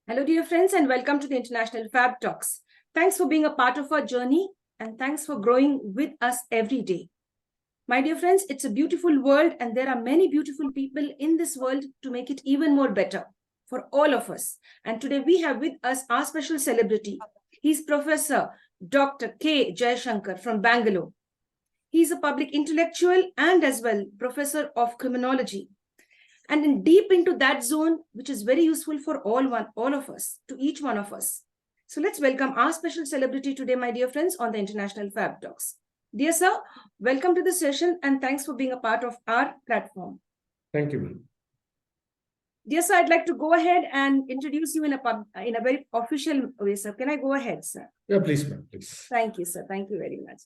Hello, dear friends, and welcome to the International Fabtalks. Thanks for being a part of our journey, and thanks for growing with us every day. My dear friends, it's a beautiful world, and there are many beautiful people in this world to make it even more better for all of us. And today we have with us our special celebrity. He's Professor Dr. K. Jaishankar from Bengaluru. He's a public intellectual and as well Professor of Criminology. And deep into that zone, which is very useful for all of us, to each one of us. So let's welcome our special celebrity today, my dear friends, on the International Fab Talks. Dear sir, welcome to the session and thanks for being a part of our platform. Thank you, ma'am. Dear sir, I'd like to go ahead and introduce you in a very official way, sir. Can I go ahead, sir? Yeah, please, ma'am, please. Thank you, sir. Thank you very much.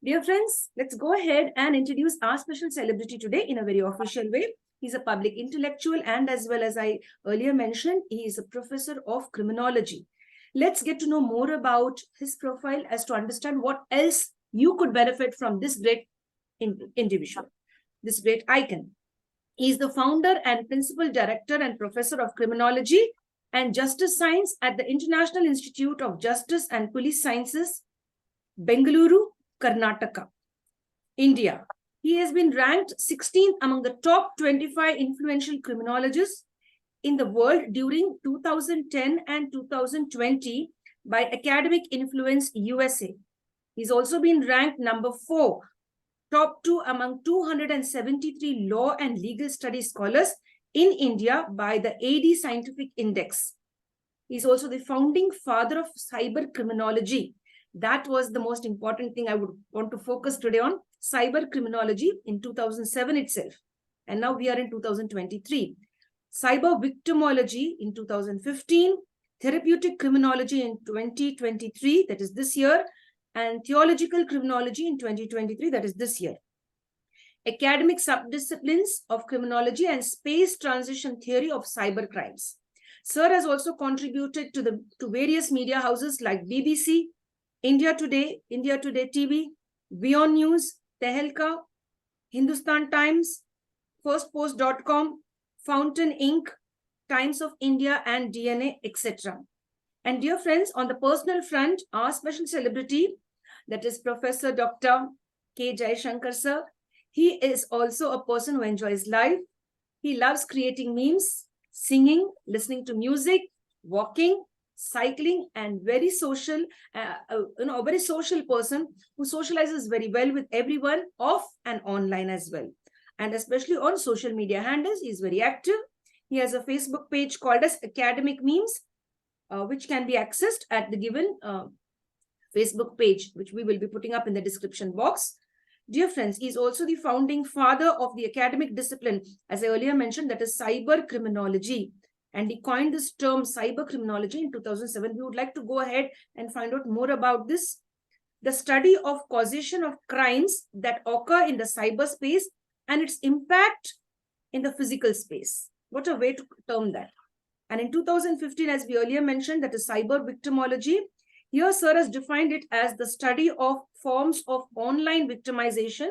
Dear friends, let's go ahead and introduce our special celebrity today in a very official way. He's a public intellectual and as well as I earlier mentioned, he is a professor of criminology. Let's get to know more about his profile as to understand what else you could benefit from this great individual, this great icon. He is the founder and principal director and professor of criminology and justice science at the International Institute of Justice and Police Sciences, Bengaluru, Karnataka, India. He has been ranked 16th among the top 25 influential criminologists in the world during 2010 and 2020 by Academic Influence USA. He's also been ranked number 4, top 2 among 273 law and legal studies scholars in India by the AD Scientific Index. He's also the founding father of cyber criminology. That was the most important thing I would want to focus today on. Cyber criminology in 2007 itself. And now we are in 2023. Cyber victimology in 2015. Therapeutic criminology in 2023, that is this year. And theological criminology in 2023, that is this year. Academic subdisciplines of criminology and space transition theory of cyber crimes. Sir has also contributed to various media houses like BBC, India Today TV, Beyond News, Tehelka, Hindustan Times, firstpost.com, Fountain Inc., Times of India and DNA, etc. And dear friends, on the personal front, our special celebrity, that is Professor Dr. K. Jaishankar sir, he is also a person who enjoys life. He loves creating memes, singing, listening to music, walking, cycling, and very social, a very social person who socializes very well with everyone off and online as well. And especially on social media handles, he is very active. He has a Facebook page called as Academic Memes, which can be accessed at the given Facebook page, which we will be putting up in the description box. Dear friends, he is also the founding father of the academic discipline, as I earlier mentioned, that is cyber criminology. And he coined this term cyber criminology in 2007. We would like to go ahead and find out more about this. The study of causation of crimes that occur in the cyberspace and its impact in the physical space. What a way to term that. And in 2015, as we earlier mentioned, that is cyber victimology. Here, sir has defined it as the study of forms of online victimization,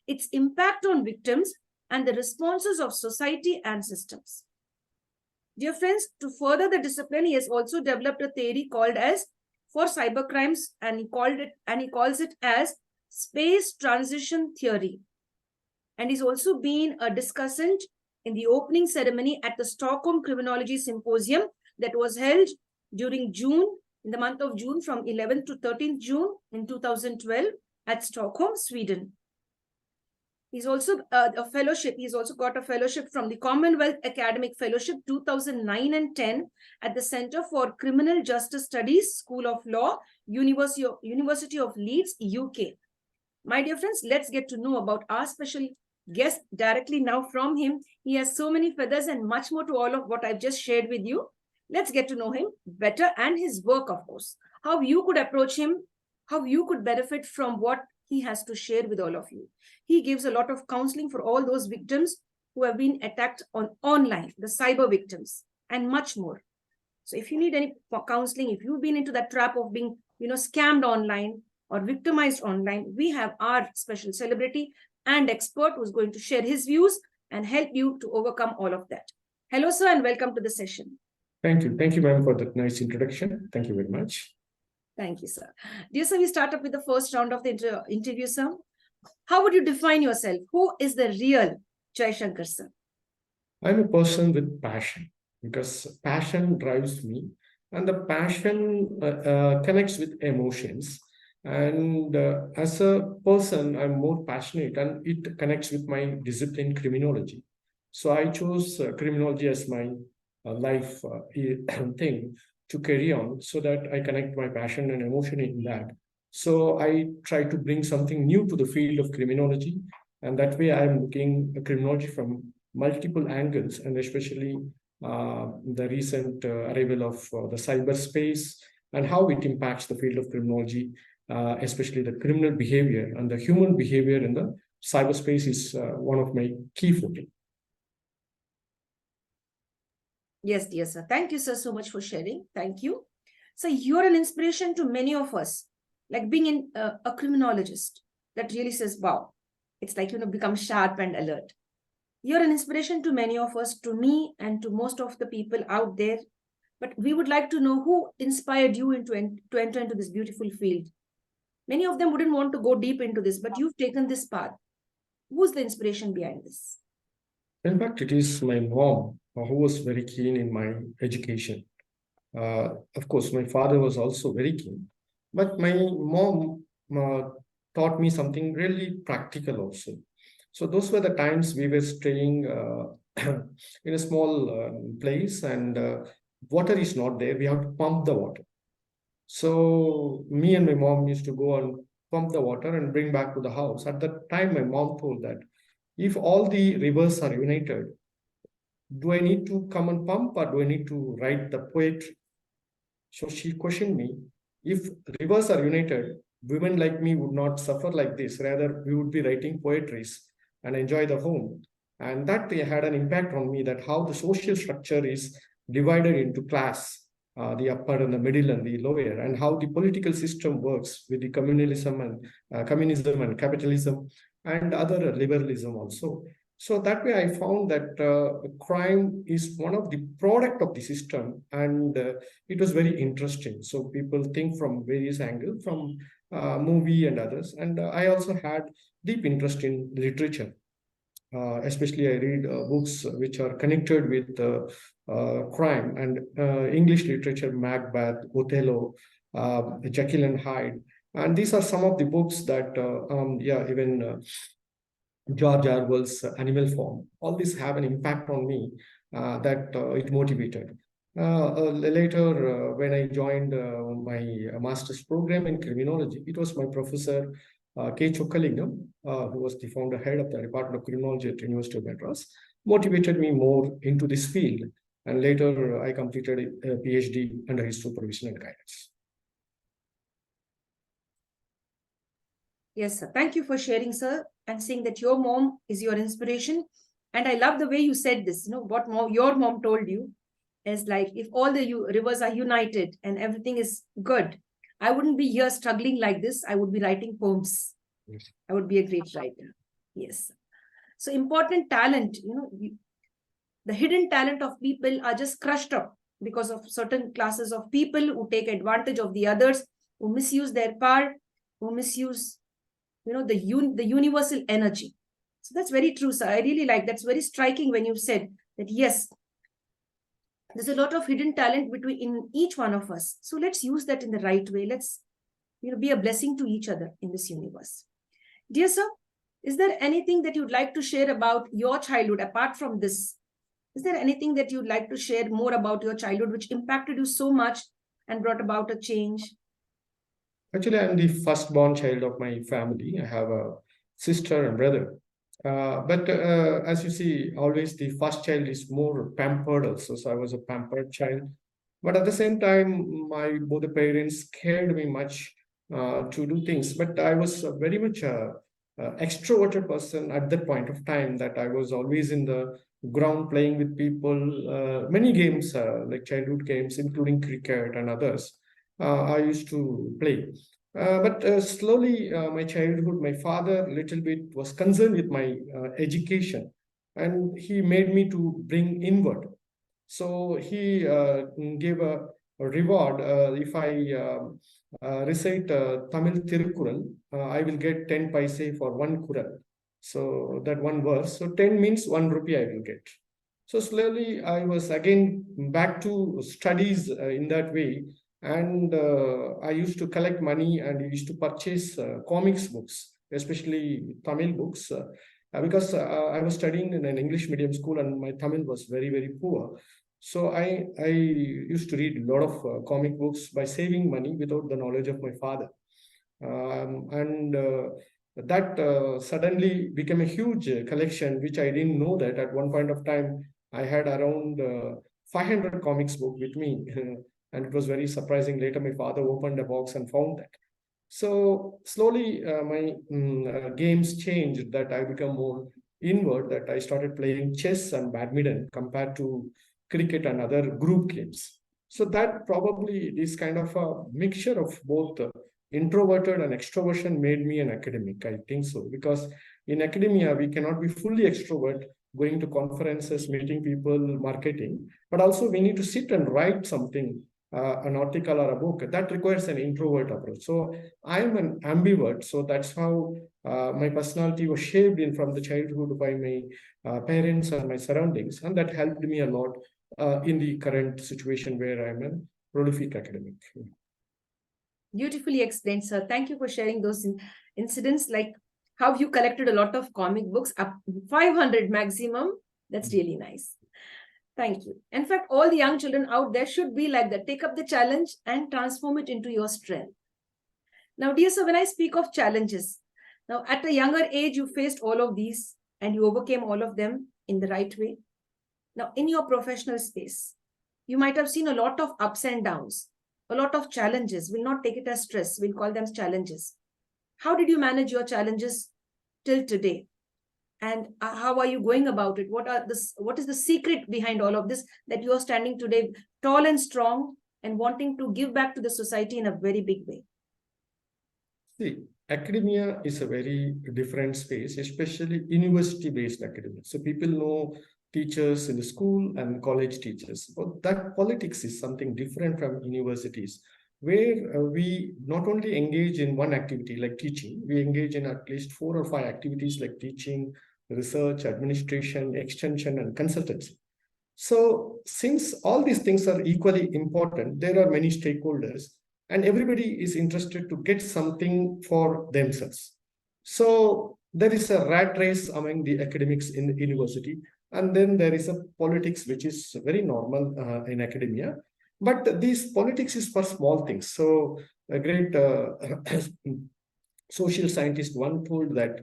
its impact on victims, and the responses of society and systems. Dear friends, to further the discipline, he has also developed a theory called as for cybercrimes, and he calls it as space transition theory. And he's also been a discussant in the opening ceremony at the Stockholm Criminology Symposium that was held during June, in the month of June, from 11th to 13th June in 2012 at Stockholm, Sweden. He's also a fellowship. He's also got a fellowship from the Commonwealth Academic Fellowship 2009 and 10 at the Center for Criminal Justice Studies, School of Law, University of Leeds, UK. My dear friends, let's get to know about our special guest directly now from him. He has so many feathers and much more to all of what I've just shared with you. Let's get to know him better and his work, of course. How you could approach him, how you could benefit from what he has to share with all of you. He gives a lot of counseling for all those victims who have been attacked online, the cyber victims, and much more. So if you need any counseling, if you've been into that trap of being, scammed online or victimized online, we have our special celebrity and expert who's going to share his views and help you to overcome all of that. Hello, sir, and welcome to the session. Thank you. Thank you, ma'am, for that nice introduction. Thank you very much. Thank you, sir. Dear sir, we start up with the first round of the interview, sir. How would you define yourself? Who is the real Jaishankar, sir? I'm a person with passion because passion drives me, and the passion connects with emotions. And as a person, I'm more passionate, and it connects with my discipline, criminology. So I chose criminology as my life thing to carry on, so that I connect my passion and emotion in that. So I try to bring something new to the field of criminology, and that way I'm looking at criminology from multiple angles, and especially the recent arrival of the cyberspace and how it impacts the field of criminology, especially the criminal behavior and the human behavior in the cyberspace is one of my key focus. Yes, dear sir. Thank you, sir, so much for sharing. Thank you. So you're an inspiration to many of us, like being a criminologist that really says, wow, it's like, become sharp and alert. You're an inspiration to many of us, to me, and to most of the people out there. But we would like to know who inspired you to enter into this beautiful field. Many of them wouldn't want to go deep into this, but you've taken this path. Who's the inspiration behind this? In fact, it is my mom who was very keen in my education. Of course, my father was also very keen, but my mom taught me something really practical also. So those were the times we were staying in a small place, and water is not there. We have to pump the water. So me and my mom used to go and pump the water and bring back to the house. At that time, my mom told that if all the rivers are united, do I need to come and pump, or do I need to write the poetry? So she questioned me, if rivers are united, women like me would not suffer like this. Rather, we would be writing poetries and enjoy the home. And that had an impact on me, that how the social structure is divided into class, the upper and the middle and the lower, and how the political system works with the communism and capitalism and other liberalism also. So that way I found that crime is one of the product of the system, and it was very interesting. So people think from various angles, from movie and others. And I also had deep interest in literature. Especially I read books which are connected with crime and English literature, Macbeth, Othello, Jekyll and Hyde. And these are some of the books that, even George Orwell's Animal Farm. All these have an impact on me, that it motivated. Later, when I joined my master's program in criminology, it was my professor K. Chokkalingam, who was the founder head of the Department of Criminology at University of Madras, motivated me more into this field. And later, I completed a Ph.D. under his supervision and guidance. Yes, sir. Thank you for sharing, sir, and saying that your mom is your inspiration. And I love the way you said this. What your mom told you is like, if all the rivers are united and everything is good, I wouldn't be here struggling like this. I would be writing poems. Yes. I would be a great writer. Yes. So important talent, the hidden talent of people are just crushed up because of certain classes of people who take advantage of the others, who misuse their power, who misuse the universal energy. So that's very true, sir. I really like that's very striking when you said that, yes, there's a lot of hidden talent in each one of us. So let's use that in the right way. Let's be a blessing to each other in this universe. Dear sir, is there anything that you'd like to share about your childhood apart from this? Is there anything that you'd like to share more about your childhood which impacted you so much and brought about a change? Actually, I'm the firstborn child of my family. I have a sister and brother. But as you see, always the first child is more pampered also. So I was a pampered child. But at the same time, my both the parents cared me much to do things. But I was very much a extroverted person at that point of time, that I was always in the ground playing with people, many games, like childhood games, including cricket and others. I used to play. But slowly, my childhood, my father little bit was concerned with my education, and he made me to bring inward. So he gave a reward if I recite Tamil Tirukural, I will get 10 paise for one kural. So that one verse. So 10 means 1 rupee I will get. So slowly I was again back to studies in that way. And I used to collect money and used to purchase comics books, especially Tamil books, because I was studying in an English medium school and my Tamil was very, very poor. So I used to read a lot of comic books by saving money without the knowledge of my father. And that suddenly became a huge collection, which I didn't know that at one point of time I had around 500 comics book with me. And it was very surprising. Later, my father opened a box and found that. So slowly, my games changed. That I become more inward. That I started playing chess and badminton compared to cricket and other group games. So that probably this kind of a mixture of both introverted and extroversion made me an academic. I think so, because in academia we cannot be fully extrovert, going to conferences, meeting people, marketing, but also we need to sit and write something, an article or a book. That requires an introvert approach. So I'm an ambivert. So that's how my personality was shaped in from the childhood by my parents and my surroundings, and that helped me a lot in the current situation where I'm a prolific academic. Beautifully explained, sir. Thank you for sharing those incidents, like how you collected a lot of comic books, up 500 maximum. That's really nice. Thank you. In fact, all the young children out there should be like that. Take up the challenge and transform it into your strength. Now, dear sir, when I speak of challenges, now at a younger age, you faced all of these and you overcame all of them in the right way. Now, in your professional space, you might have seen a lot of ups and downs, a lot of challenges. We'll not take it as stress. We'll call them challenges. How did you manage your challenges till today? And how are you going about it? What is the secret behind all of this, that you are standing today tall and strong and wanting to give back to the society in a very big way? See, academia is a very different space, especially university-based academia. So people know teachers in the school and college teachers. But that politics is something different from universities, where we not only engage in one activity like teaching, we engage in at least 4 or 5 activities like teaching, research, administration, extension, and consultancy. So since all these things are equally important, there are many stakeholders and everybody is interested to get something for themselves. So there is a rat race among the academics in the university, and then there is a politics which is very normal in academia. But this politics is for small things. So a great social scientist one told that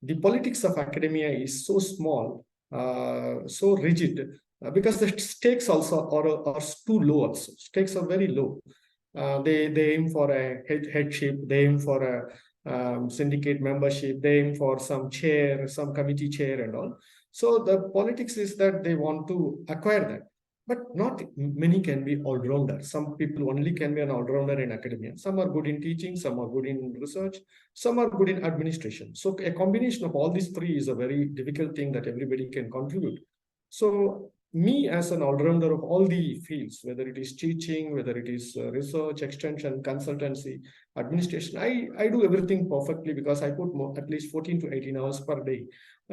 the politics of academia is so small, so rigid, because the stakes also are too low. Also, stakes are very low. They aim for a headship. They aim for a syndicate membership. They aim for some chair, some committee chair, and all. So the politics is that they want to acquire that. But not many can be all-rounder. Some people only can be an all-rounder in academia. Some are good in teaching, some are good in research, some are good in administration. So a combination of all these three is a very difficult thing that everybody can contribute. So me as an all-rounder of all the fields, whether it is teaching, whether it is research, extension, consultancy, administration, I do everything perfectly because I put at least 14 to 18 hours per day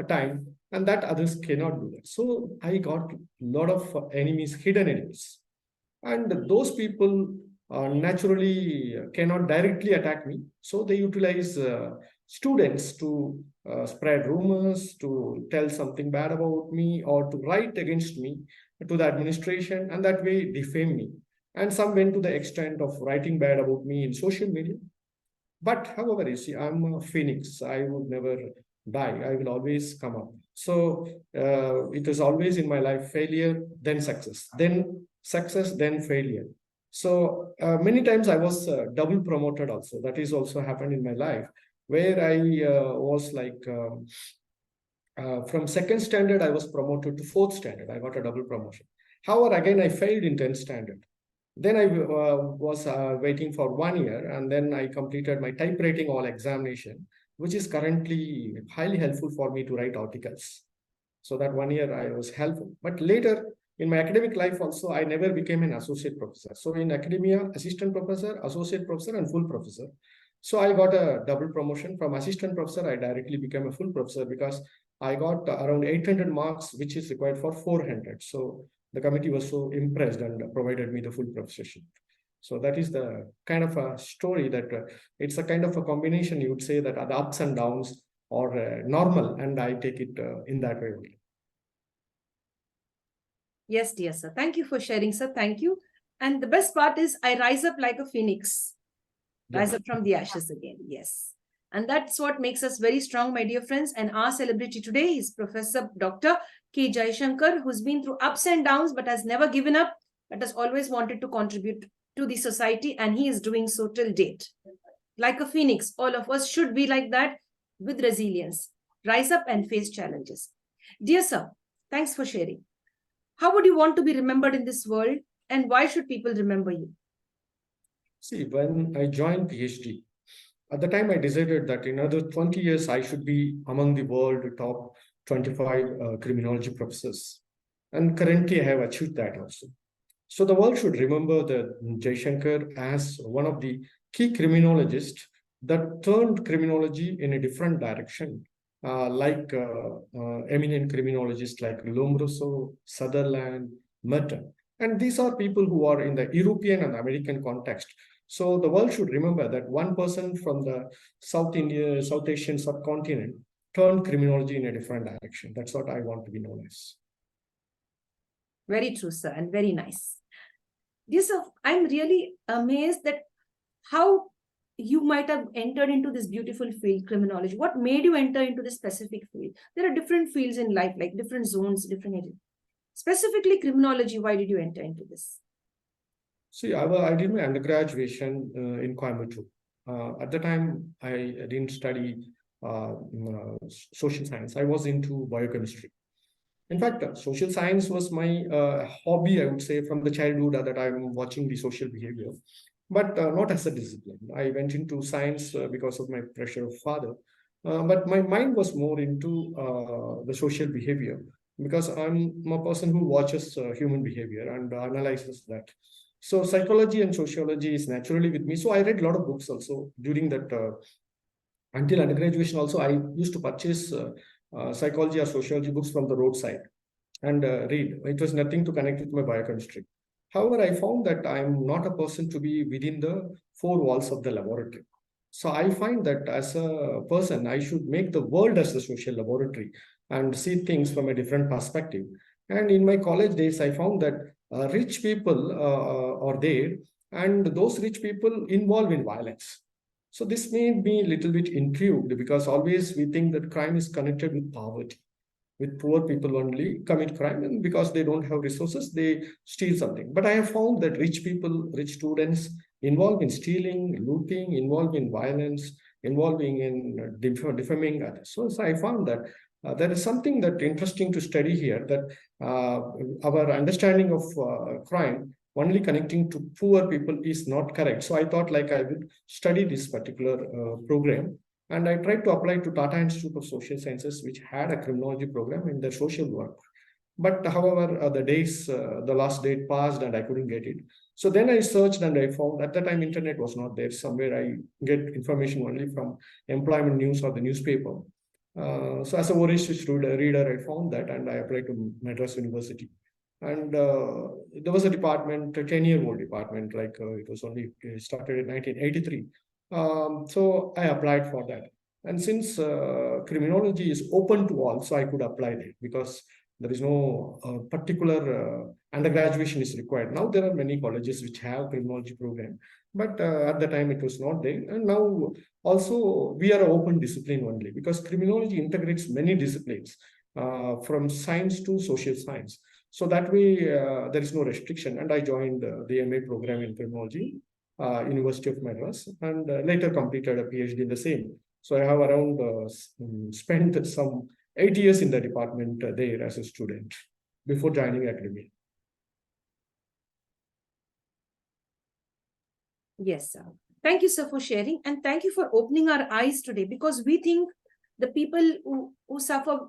time, and that others cannot do that. So I got a lot of enemies, hidden enemies. And those people naturally cannot directly attack me. So they utilize students to spread rumors, to tell something bad about me, or to write against me to the administration, and that way defame me. And some went to the extent of writing bad about me in social media. But however, you see, I'm a phoenix. I would never die. I will always come up. So it is always in my life failure, then success, then failure. So many times I was double promoted also. That is also happened in my life, where I was like from second standard, I was promoted to fourth standard. I got a double promotion. However, again, I failed in 10th standard. Then I was waiting for 1 year, and then I completed my typewriting all examination, which is currently highly helpful for me to write articles. So that 1 year I was helpful. But later, In my academic life also, I never became an associate professor. So in academia, assistant professor, associate professor, and full professor. So I got a double promotion. From assistant professor, I directly became a full professor because I got around 800 marks, which is required for 400. So the committee was so impressed and provided me the full professorship. So that is the kind of a story that it's a kind of a combination, you would say, that are the ups and downs or normal, and I take it in that way only. Yes, dear sir. Thank you for sharing, sir. Thank you. And the best part is I rise up like a phoenix, rise Yeah. up from the ashes again. Yes. And that's what makes us very strong, my dear friends. And our celebrity today is Professor Dr. K. Jaishankar, who's been through ups and downs, but has never given up, but has always wanted to contribute to the society. And he is doing so till date. Like a phoenix, all of us should be like that with resilience. Rise up and face challenges. Dear sir, thanks for sharing. How would you want to be remembered in this world, and why should people remember you? See, when I joined PhD, at the time I decided that in another 20 years, I should be among the world top 25 criminology professors. And currently, I have achieved that also. So the world should remember the Jaishankar as one of the key criminologists that turned criminology in a different direction, eminent criminologists like Lombroso, Sutherland, Merton. And these are people who are in the European and American context. So the world should remember that one person from the South India, South Asian subcontinent turned criminology in a different direction. That's what I want to be known as. Very true, sir, and very nice. Dear sir, I'm really amazed that how you might have entered into this beautiful field, criminology. What made you enter into this specific field? There are different fields in life, like different zones, different areas. Specifically, criminology, why did you enter into this? See, I did my undergraduation in Coimbatore. At the time, I didn't study social science. I was into biochemistry. In fact, social science was my hobby, I would say, from the childhood that I'm watching the social behavior, but not as a discipline. I went into science because of my pressure of father, but my mind was more into the social behavior because I'm a person who watches human behavior and analyzes that. So psychology and sociology is naturally with me. So I read a lot of books also during that until undergraduation. Also, I used to purchase psychology or sociology books from the roadside and read. It was nothing to connect with my biochemistry. However, I found that I'm not a person to be within the four walls of the laboratory. So I find that as a person, I should make the world as a social laboratory and see things from a different perspective. And in my college days, I found that rich people are there, and those rich people involved in violence. So this made me a little bit intrigued because always we think that crime is connected with poverty, with poor people only commit crime, and because they don't have resources they steal something. But I have found that rich people, rich students involved in stealing, looting, involved in violence, involving in defaming others. So I found that there is something that interesting to study here, that our understanding of crime only connecting to poor people is not correct. So I thought like I would study this particular program, and I tried to apply to Tata Institute of Social Sciences, which had a criminology program in their social work. But however, the last date passed and I couldn't get it. So then I searched and I found at that time internet was not there. Somewhere I get information only from employment news or the newspaper. So as a voracious reader, I found that and I applied to Madras University. And there was a department, a 10-year-old department, like it was only started in 1983. So I applied for that. And since criminology is open to all, so I could apply there because there is no particular undergraduation is required. Now there are many colleges which have criminology program, but at the time it was not there. And now also we are an open discipline only because criminology integrates many disciplines from science to social science. So that way there is no restriction. And I joined the MA program in criminology, University of Madras, and later completed a PhD in the same. So I have around spent some 8 years in the department there as a student before joining academia. Yes, sir. Thank you, sir, for sharing. And thank you for opening our eyes today, because we think the people who suffer,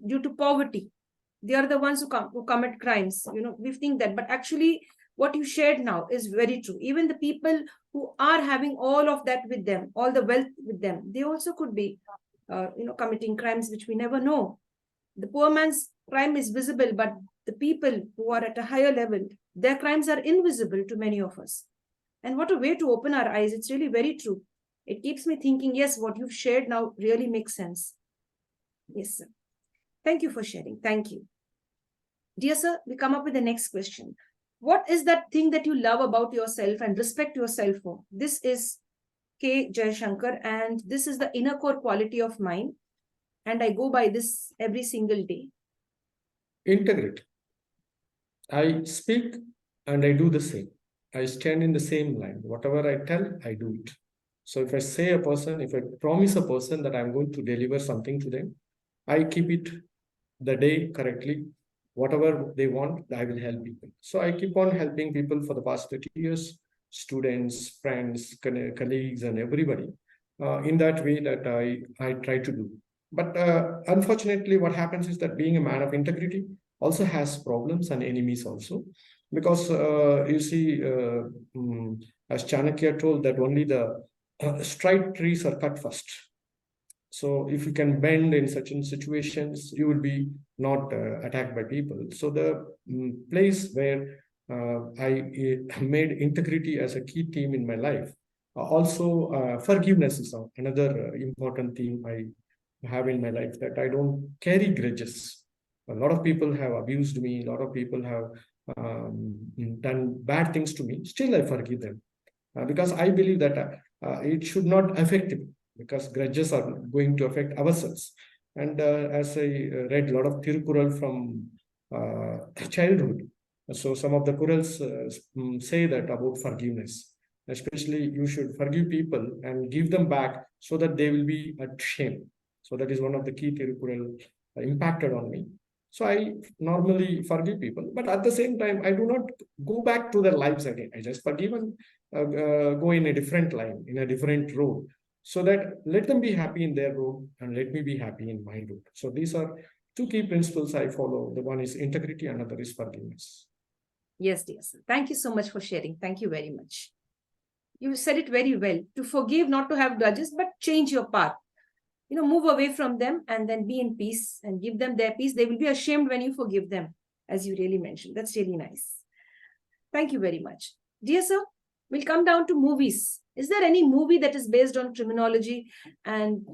due to poverty, they are the ones who commit crimes. We think that, but actually what you shared now is very true. Even the people who are having all of that with them, all the wealth with them, they also could be committing crimes which we never know. The poor man's crime is visible, but the people who are at a higher level, their crimes are invisible to many of us. And what a way to open our eyes. It's really very true. It keeps me thinking, yes, what you've shared now really makes sense. Yes, sir. Thank you for sharing. Thank you. Dear sir, we come up with the next question. What is that thing that you love about yourself and respect yourself for? This is K. Jaishankar, and this is the inner core quality of mine. And I go by this every single day. Integrity. I speak and I do the same. I stand in the same line. Whatever I tell, I do it. So if I say a person, if I promise a person that I'm going to deliver something to them, I keep it the day correctly. Whatever they want, I will help people. So I keep on helping people for the past 30 years, students, friends, colleagues, and everybody in that way that I try to do. But unfortunately, what happens is that being a man of integrity also has problems and enemies also. Because you see, as Chanakya told, that only the straight trees are cut first. So if you can bend in such situations, you will be not attacked by people. So the place where I made integrity as a key theme in my life. Also, forgiveness is another important theme I have in my life, that I don't carry grudges. A lot of people have abused me. A lot of people have done bad things to me. Still, I forgive them because I believe that it should not affect me, because grudges are going to affect ourselves. And as I read a lot of Tirukural from childhood, so some of the Kurals say that about forgiveness. Especially, you should forgive people and give them back so that they will be ashamed. So that is one of the key Tirukural impacted on me. So I normally forgive people, but at the same time, I do not go back to their lives again. I just forgive and go in a different line, in a different road, so that let them be happy in their road and let me be happy in my road. So these are two key principles I follow. The one is integrity, another is forgiveness. Yes, dear sir. Thank you so much for sharing. Thank you very much. You said it very well. To forgive, not to have grudges, but change your path. Move away from them and then be in peace and give them their peace. They will be ashamed when you forgive them, as you really mentioned. That's really nice. Thank you very much. Dear sir, we'll come down to movies. Is there any movie that is based on criminology, and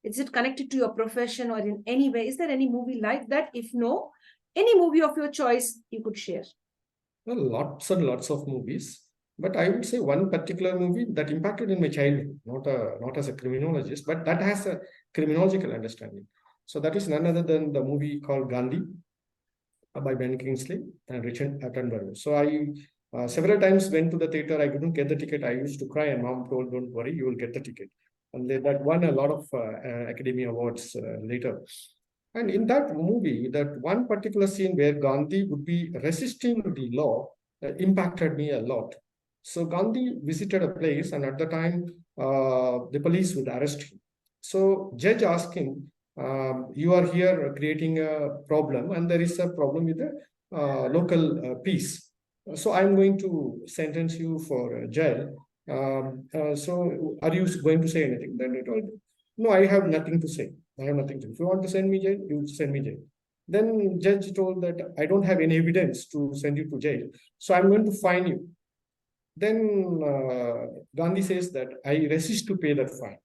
is it connected to your profession or in any way? Is there any movie like that? If no, any movie of your choice you could share. Well, lots and lots of movies. But I would say one particular movie that impacted in my childhood, not as a criminologist, but that has a criminological understanding. So that is none other than the movie called Gandhi by Ben Kingsley and Richard Attenborough. So I several times went to the theater. I couldn't get the ticket. I used to cry, and mom told, "Don't worry, you will get the ticket." And that won a lot of Academy Awards later. And in that movie, that one particular scene where Gandhi would be resisting the law impacted me a lot. So Gandhi visited a place, and at the time, the police would arrest him. So judge asked him, "You are here creating a problem, and there is a problem with the local peace. So I'm going to sentence you for jail. So are you going to say anything?" Then he told, "No, I have nothing to say. I have nothing to say. If you want to send me jail, you send me jail." Then judge told that I don't have any evidence to send you to jail, so I'm going to fine you. Then Gandhi says that I resist to pay that fine.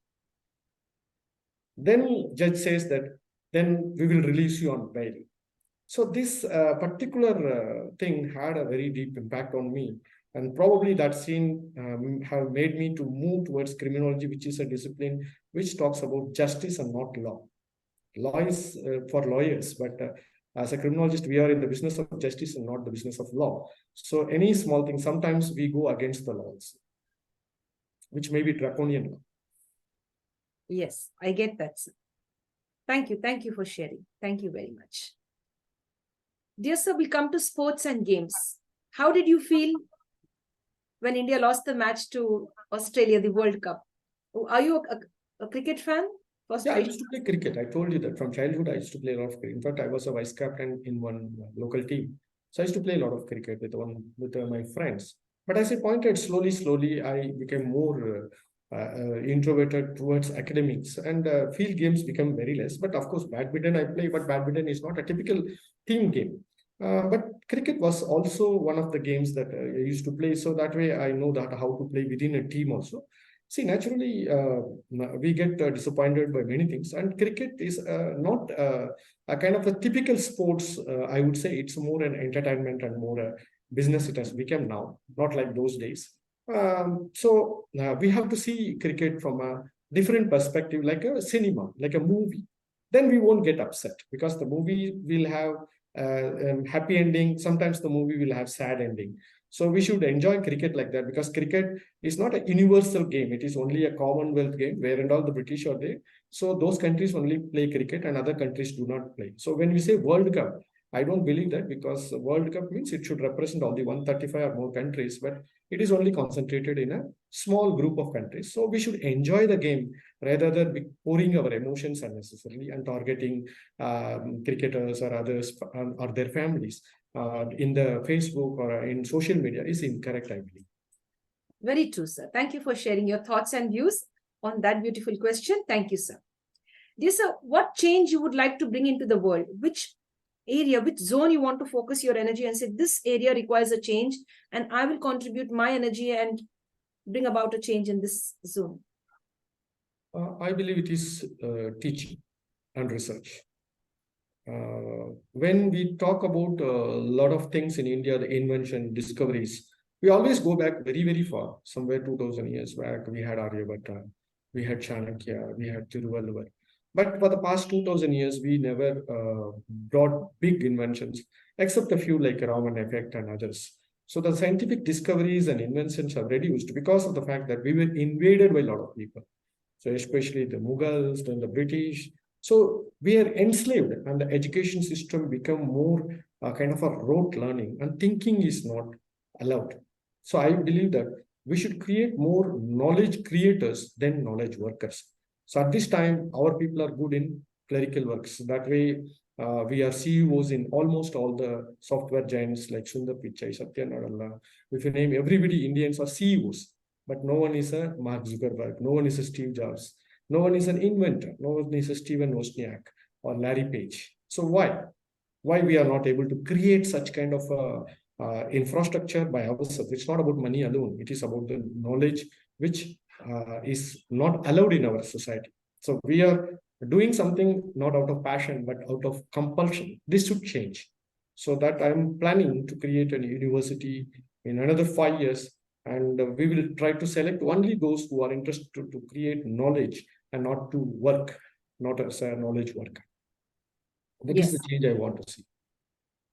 Then judge says that then we will release you on bail. So this particular thing had a very deep impact on me. And probably that scene have made me to move towards criminology, which is a discipline which talks about justice and not law. Law is for lawyers, but as a criminologist, we are in the business of justice and not the business of law. So any small thing, sometimes we go against the laws, which may be draconian law. Yes, I get that, sir. Thank you. Thank you for sharing. Thank you very much. Dear sir, we come to sports and games. How did you feel when India lost the match to Australia, the World Cup? Are you a cricket fan? First, Yeah, I used to play cricket. I told you that from childhood, I used to play a lot of cricket. In fact, I was a vice captain in one local team. So I used to play a lot of cricket with my friends. But as I pointed, slowly, I became more introverted towards academics, and field games become very less. But of course, badminton I play, but badminton is not a typical team game. But cricket was also one of the games that I used to play. So that way, I know that how to play within a team also. See, naturally, we get disappointed by many things, and cricket is not a kind of a typical sports. I would say it's more an entertainment and more a business it has become now, not like those days. So we have to see cricket from a different perspective, like a cinema, like a movie. Then we won't get upset because the movie will have happy ending. Sometimes the movie will have sad ending. So we should enjoy cricket like that, because cricket is not a universal game. It is only a Commonwealth game where and all the British are there. So those countries only play cricket and other countries do not play. So when we say World Cup, I don't believe that, because World Cup means it should represent all the 135 or more countries, but it is only concentrated in a small group of countries. So we should enjoy the game rather than pouring our emotions unnecessarily and targeting cricketers or others or their families in the Facebook or in social media is incorrect, I believe. very true, sir. Thank you for sharing your thoughts and views on that beautiful question. Thank you, sir. Dear sir, what change you would like to bring into the world? Which area, which zone you want to focus your energy and say, this area requires a change and I will contribute my energy and bring about a change in this zone? I believe it is teaching and research. When we talk about a lot of things in India, the invention, discoveries, we always go back very far, somewhere 2000 years back. We had Aryabhatta, we had Chanakya, we had Tiruvalluvar. But for the past 2000 years, we never brought big inventions, except a few like Raman effect and others. So the scientific discoveries and inventions have reduced because of the fact that we were invaded by a lot of people. So especially the Mughals, then the British. So we are enslaved, and the education system become more kind of a rote learning, and thinking is not allowed. So I believe that we should create more knowledge creators than knowledge workers. So at this time, our people are good in clerical works. That way, we are CEOs in almost all the software giants like Sundar Pichai, Satya Nadella. If you name everybody, Indians are CEOs. But no one is a Mark Zuckerberg, no one is a Steve Jobs, no one is an inventor, no one is a Steven Wozniak or Larry Page. So why? Why we are not able to create such kind of infrastructure by ourselves? It's not about money alone. It is about the knowledge which is not allowed in our society. So we are doing something not out of passion, but out of compulsion. This should change. So that I'm planning to create a university in another 5 years, and we will try to select only those who are interested to create knowledge and not to work, not as a knowledge worker. That is the change I want to see.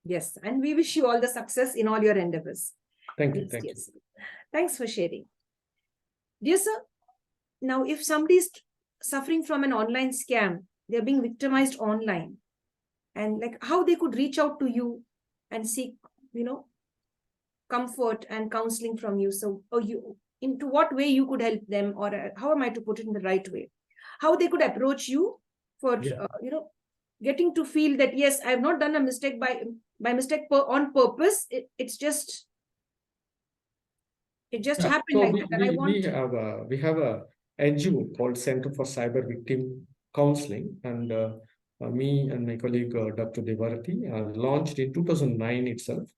Yes, and we wish you all the success in all your endeavors. Thank you. Yes, Thank you. yes. Thanks for sharing. Dear sir, now if somebody is suffering from an online scam, they're being victimized online, and like how they could reach out to you and seek, comfort and counseling from you. So, or you, into what way you could help them, or how am I to put it in the right way? How they could approach you for, getting to feel that, yes, I have not done a mistake by mistake on purpose. It just happened So like that. And I want we have a NGO called Center for Cyber Victim Counseling, and me and my colleague Dr. Bharathiar launched in 2009 itself.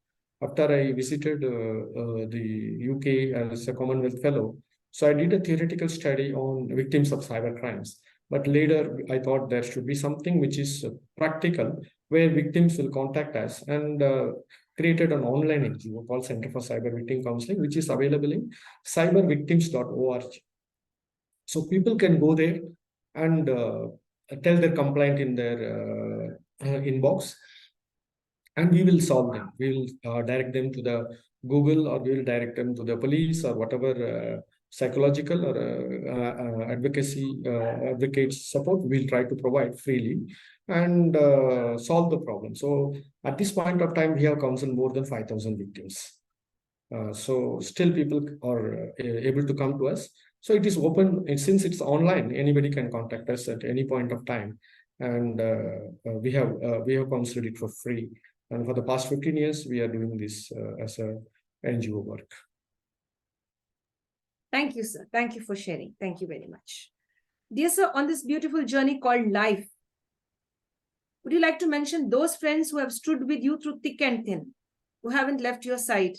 After I visited the UK as a Commonwealth Fellow, so I did a theoretical study on victims of cyber crimes. But later, I thought there should be something which is practical, where victims will contact us, and created an online NGO called Center for Cyber Victim Counseling, which is available in cybervictims.org. So people can go there and tell their complaint in their inbox, and we will solve them. We will direct them to the Google, or we will direct them to the police, or whatever psychological or advocate support we'll try to provide freely, and solve the problem. So at this point of time, we have counseled more than 5,000 victims. So still people are able to come to us. So it is open, and since it's online, anybody can contact us at any point of time. And we have considered it for free. And for the past 15 years, we are doing this as a NGO work. Thank you, sir. Thank you for sharing. Thank you very much. Dear sir, on this beautiful journey called life, would you like to mention those friends who have stood with you through thick and thin, who haven't left your side,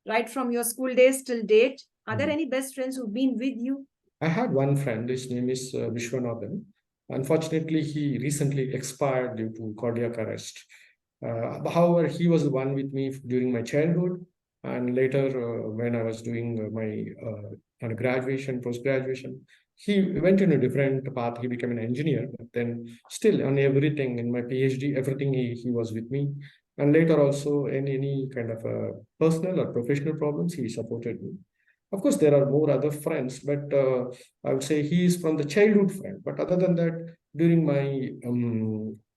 right from your school days till date? Are there any best friends who've been with you? I had one friend, his name is Vishwanathan. Unfortunately, he recently expired due to cardiac arrest. However, he was the one with me during my childhood, and later when I was doing my graduation, post-graduation, he went in a different path. He became an engineer, but then still on everything in my PhD, everything he was with me. And later also in any kind of personal or professional problems, he supported me. Of course, there are more other friends, but I would say he is from the childhood friend. But other than that, during my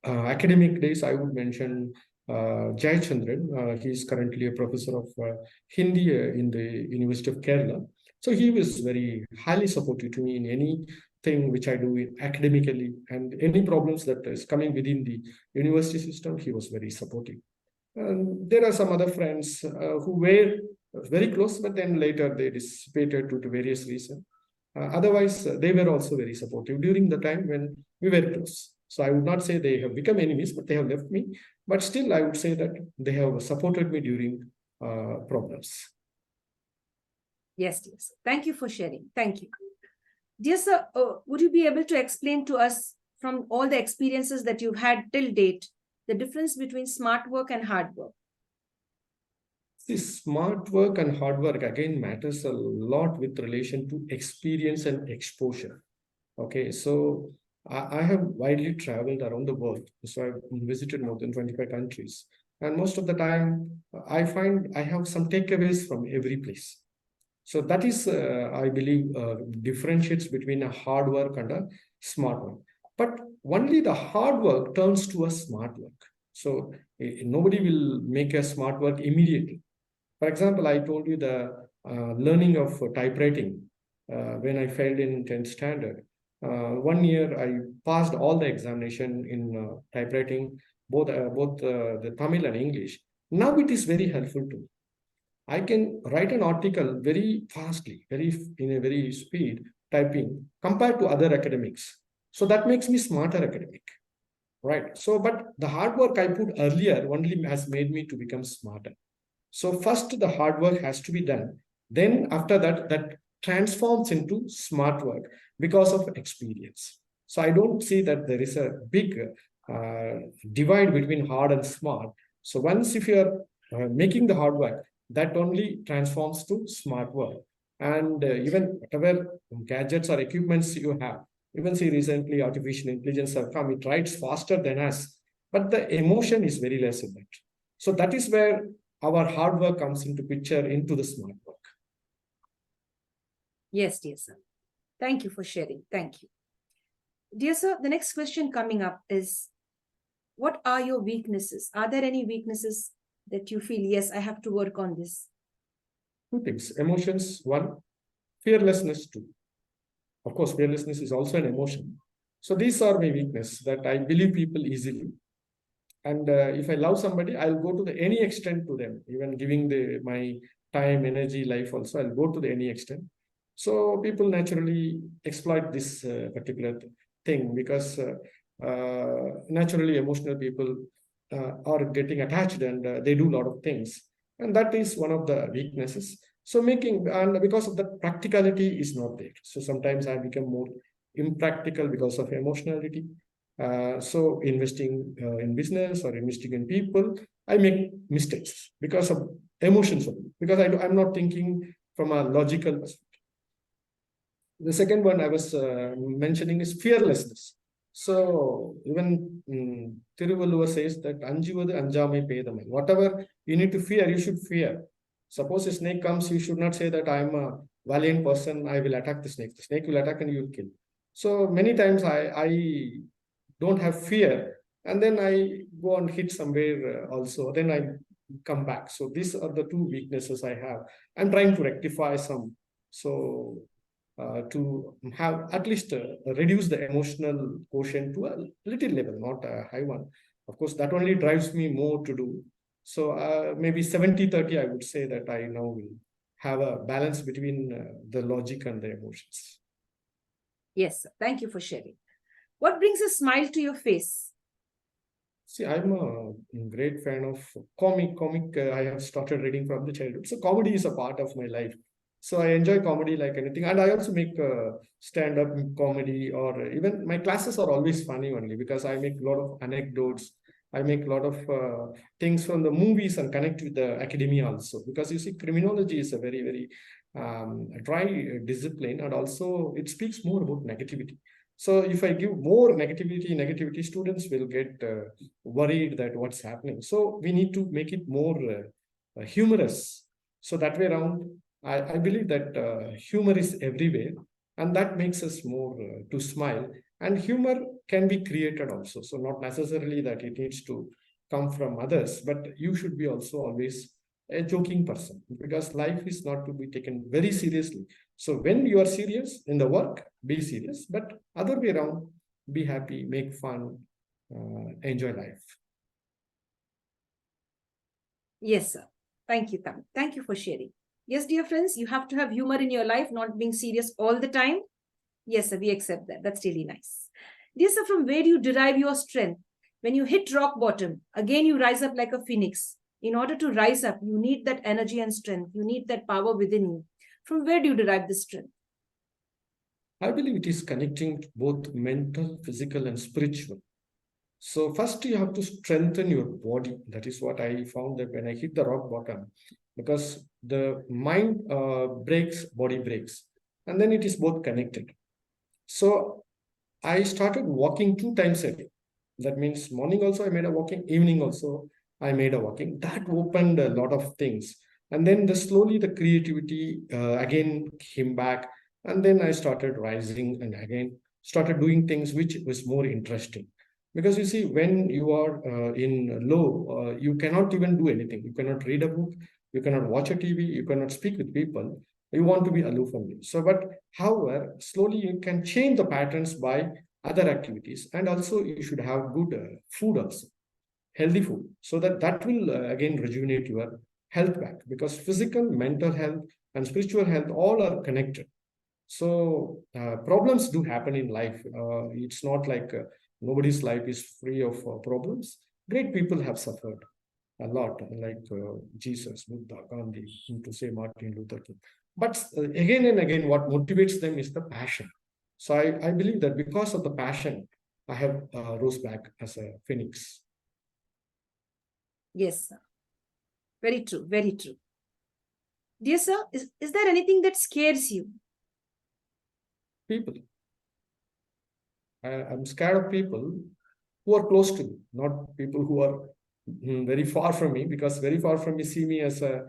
academic days, I would mention Jaishankar. He is currently a professor of Hindi in the University of Kerala. So he was very highly supportive to me in anything which I do academically, and any problems that is coming within the university system, he was very supportive. There are some other friends who were very close, but then later they dissipated due to various reasons. Otherwise, they were also very supportive during the time when we were close. So I would not say they have become enemies, but they have left me. But still, I would say that they have supported me during problems. Yes, yes. Thank you for sharing. Thank you. Dear sir, would you be able to explain to us from all the experiences that you've had till date, the difference between smart work and hard work? See, smart work and hard work again matters a lot with relation to experience and exposure. Okay, so I have widely traveled around the world. So I've visited more than 25 countries. And most of the time, I find I have some takeaways from every place. So that is, I believe, differentiates between a hard work and a smart work. But only the hard work turns to a smart work. So nobody will make a smart work immediately. For example, I told you the learning of typewriting when I failed in 10th standard. 1 year, I passed all the examination in typewriting, both the Tamil and English. Now it is very helpful to me. I can write an article very fastly, in a very speed typing compared to other academics. So that makes me smarter academic, right? So, but the hard work I put earlier only has made me to become smarter. So first the hard work has to be done. Then after that, that transforms into smart work because of experience. So I don't see that there is a big divide between hard and smart. So once if you're making the hard work, that only transforms to smart work. And even whatever gadgets or equipments you have, even see recently artificial intelligence have come, it writes faster than us, but the emotion is very less in it. So that is where our hard work comes into picture into the smart work. Yes, dear sir. Thank you for sharing. Thank you. Dear sir, the next question coming up is, what are your weaknesses? Are there any weaknesses that you feel, yes, I have to work on this? Two things, emotions, one, fearlessness, two. Of course, fearlessness is also an emotion. So these are my weakness, that I believe people easily. And if I love somebody, I'll go to the any extent to them, even giving my time, energy, life also, I'll go to the any extent. So people naturally exploit this particular thing because naturally emotional people are getting attached and they do a lot of things. And that is one of the weaknesses. So and because of that, practicality is not there. So sometimes I become more impractical because of emotionality. So investing in business or investing in people, I make mistakes because of emotions, because I'm not thinking from a logical perspective. The second one I was mentioning is fearlessness. So even Thiruvalluvar says that anjivadu anjamai pedamai. Whatever you need to fear, you should fear. Suppose a snake comes, you should not say that I'm a valiant person, I will attack the snake. The snake will attack and you will kill. So many times I don't have fear, and then I go and hit somewhere also, then I come back. So these are the two weaknesses I have. I'm trying to rectify some. So to have at least reduce the emotional quotient to a little level, not a high one. Of course, that only drives me more to do. So maybe 70-30, I would say that I now will have a balance between the logic and the emotions. Yes, sir. Thank you for sharing. What brings a smile to your face? See, I'm a great fan of comic. I have started reading from the childhood. So comedy is a part of my life. So I enjoy comedy like anything. And I also make stand-up comedy, or even my classes are always funny only because I make a lot of anecdotes. I make a lot of things from the movies and connect with the academia also. Because you see, criminology is a very, very dry discipline, and also it speaks more about negativity. So if I give more negativity, students will get worried that what's happening. So we need to make it more humorous. So that way around, I believe that humor is everywhere, and that makes us more to smile. And humor can be created also. So not necessarily that it needs to come from others, but you should be also always a joking person, because life is not to be taken very seriously. So when you are serious in the work, be serious, but other way around, be happy, make fun, enjoy life. Yes, sir. Thank you, Tam. Thank you for sharing. Yes, dear friends, you have to have humor in your life, not being serious all the time. Yes, sir, we accept that. That's really nice. Dear sir, from where do you derive your strength? When you hit rock bottom, again you rise up like a phoenix. In order to rise up, you need that energy and strength. You need that power within you. From where do you derive this strength? I believe it is connecting both mental, physical, and spiritual. So first you have to strengthen your body. That is what I found that when I hit the rock bottom, because the mind breaks, body breaks, and then it is both connected. So I started walking 2 times a day. That means morning also I made a walking, evening also I made a walking. That opened a lot of things. And then slowly the creativity again came back. And then I started rising and again started doing things which was more interesting. Because you see, when you are in low, you cannot even do anything. You cannot read a book, you cannot watch a TV, you cannot speak with people. You want to be aloof only. So, but however, slowly you can change the patterns by other activities, and also you should have good food also, healthy food, so that that will again rejuvenate your health back, because physical, mental health, and spiritual health all are connected. So problems do happen in life. It's not like nobody's life is free of problems. Great people have suffered a lot, like Jesus, Buddha, Gandhi, to say Martin Luther King. But again and again, what motivates them is the passion. So I believe that because of the passion, I have rose back as a phoenix. Yes, sir. Very true. Very true. Dear sir, is there anything that scares you? People. I'm scared of people who are close to me, not people who are very far from me, because very far from me see me as a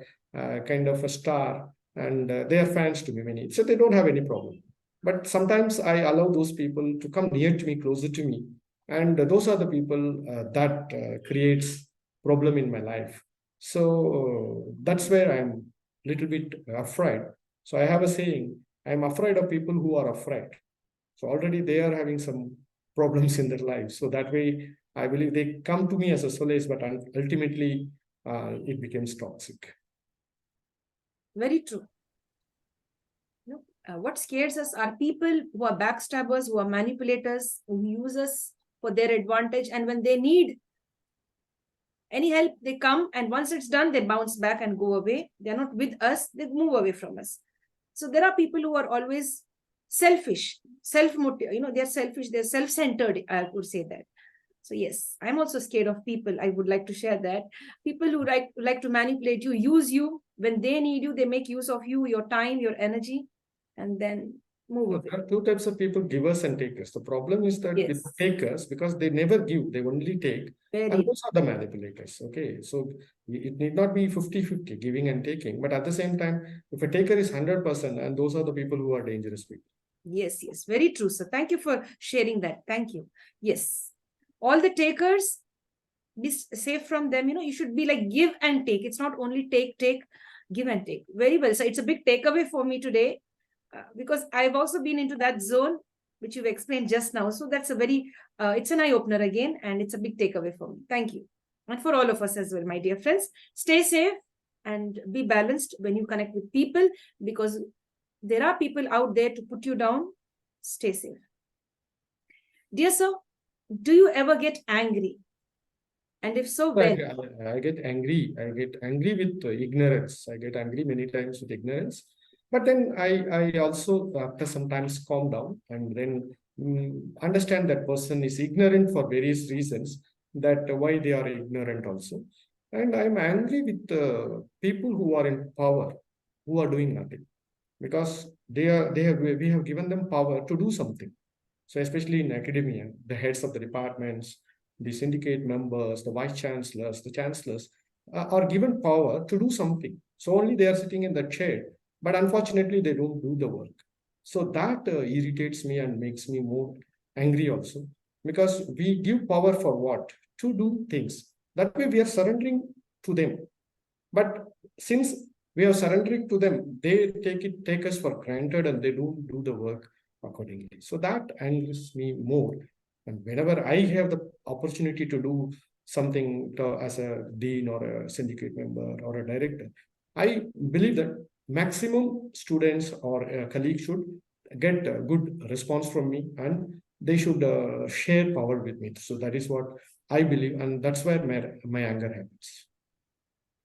kind of a star, and they are fans to me many, so they don't have any problem. But sometimes I allow those people to come near to me, closer to me, and those are the people that creates problem in my life. So that's where I'm little bit afraid. So I have a saying: I'm afraid of people who are afraid. So already they are having some problems in their lives. So that way, I believe they come to me as a solace, but ultimately it becomes toxic. Very true. What scares us are people who are backstabbers, who are manipulators, who use us for their advantage. And when they need any help, they come, and once it's done, they bounce back and go away. They're not with us, they move away from us. So there are people who are always selfish, they're selfish, they're self-centered, I would say that. So yes, I'm also scared of people. I would like to share that. People who like to manipulate you, use you. When they need you, they make use of you, your time, your energy, and then move away. There are two types of people, givers and takers. The problem is that with Yes, takers, because they never give, they only take, and very those are the manipulators. Okay, so it need not be 50-50 giving and taking, but at the same time, if a taker is 100%, and those are the people who are dangerous people. yes, yes, very true. So thank you for sharing that. Thank you. Yes, all the takers, be safe from them. You should be like give and take. It's not only take, give and take. Very well. So it's a big takeaway for me today. because I've also been into that zone, which you've explained just now. So that's a very, it's an eye opener again, and it's a big takeaway for me. Thank you. And for all of us as well, my dear friends, stay safe and be balanced when you connect with people, because there are people out there to put you down. Stay safe. Dear sir, do you ever get angry? And if so, when? I get angry. I get angry with ignorance. I get angry many times with ignorance. But then I also, after sometimes calm down and then understand that person is ignorant for various reasons, that why they are ignorant also. And I'm angry with people who are in power, who are doing nothing, because we have given them power to do something. So especially in academia, the heads of the departments, the syndicate members, the vice chancellors, the chancellors are given power to do something. So only they are sitting in the chair, but unfortunately they don't do the work. So that irritates me and makes me more angry also, because we give power for what? To do things. That way we are surrendering to them. But since we are surrendering to them, they take us for granted and they don't do the work accordingly. So that angers me more. And whenever I have the opportunity to do something as a dean or a syndicate member or a director, I believe that maximum students or colleagues should get a good response from me, and they should share power with me. So that is what I believe, and that's where my anger happens.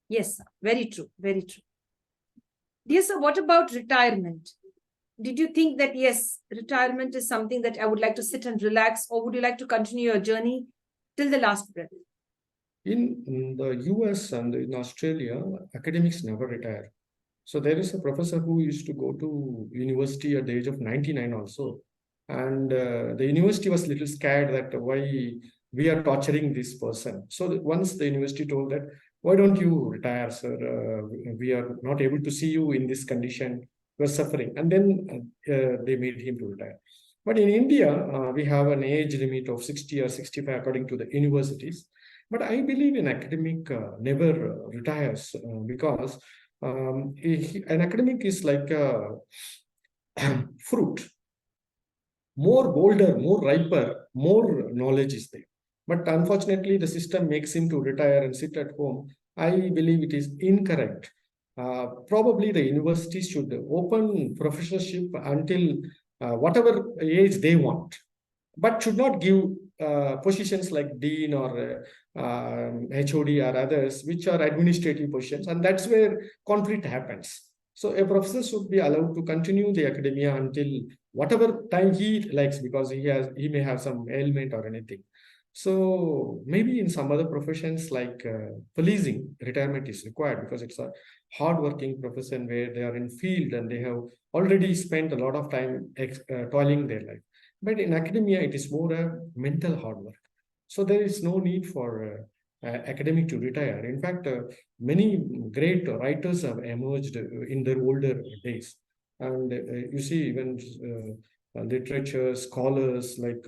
Yes, sir. Very true. Very true. Dear sir, what about retirement? Did you think that, yes, retirement is something that I would like to sit and relax, or would you like to continue your journey till the last breath? In the US and in Australia, academics never retire. So there is a professor who used to go to university at the age of 99 also. And the university was a little scared that why we are torturing this person. So once the university told that, why don't you retire, sir? We are not able to see you in this condition. We're suffering. And then they made him to retire. But in India, we have an age limit of 60 or 65 according to the universities. But I believe in academic never retires because an academic is like a fruit, more bolder, more riper, more knowledge is there. But unfortunately, the system makes him to retire and sit at home. I believe it is incorrect. Probably the universities should open professorship until whatever age they want, but should not give positions like dean or HOD or others, which are administrative positions, and that's where conflict happens. So a professor should be allowed to continue the academia until whatever time he likes, because he may have some ailment or anything. So maybe in some other professions like policing, retirement is required because it's a hardworking profession where they are in field and they have already spent a lot of time toiling their life. But in academia, it is more a mental hard work. So there is no need for academic to retire. In fact, many great writers have emerged in their older days. And you see, even literature scholars like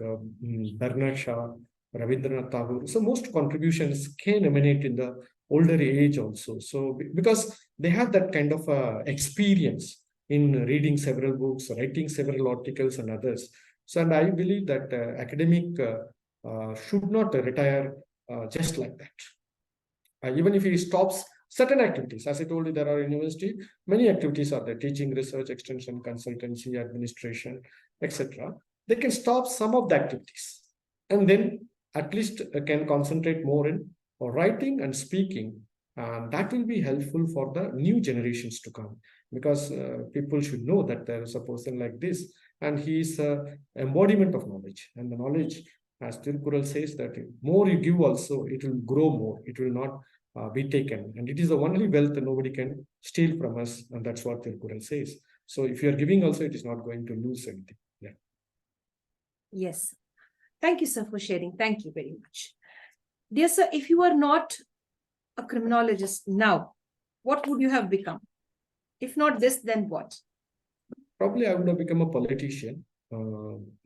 Bernard Shaw, Rabindranath Tagore. So most contributions can emanate in the older age also. So because they have that kind of experience in reading several books, writing several articles and others. So, and I believe that academic should not retire just like that. Even if he stops certain activities, as I told you, there are university, many activities are there, teaching, research, extension, consultancy, administration, etc. They can stop some of the activities and then at least can concentrate more in writing and speaking. That will be helpful for the new generations to come, because people should know that there is a person like this and he is an embodiment of knowledge. And the knowledge, as Tirkural says, that more you give also, it will grow more. It will not be taken. And it is the only wealth that nobody can steal from us. And that's what Tirkural says. So if you are giving also, it is not going to lose anything. Yeah. Yes. Thank you, sir, for sharing. Thank you very much. Dear sir, if you are not a criminologist now, what would you have become? If not this, then what? Probably I would have become a politician,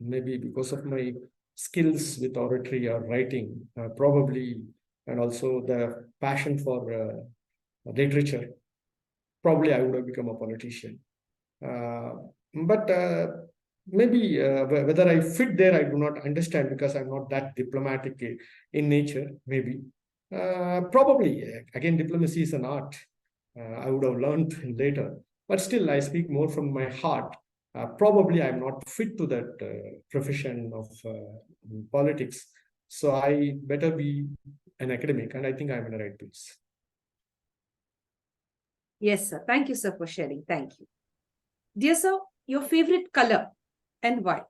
maybe because of my skills with oratory or writing, probably, and also the passion for literature. Probably I would have become a politician. But maybe whether I fit there, I do not understand because I'm not that diplomatic in nature, maybe. Probably, again, diplomacy is an art. I would have learned later. But still, I speak more from my heart. Probably I'm not fit to that profession of politics. So I better be an academic, and I think I'm in the right place. Yes, sir. Thank you, sir, for sharing. Thank you. Dear sir, your favorite color and why?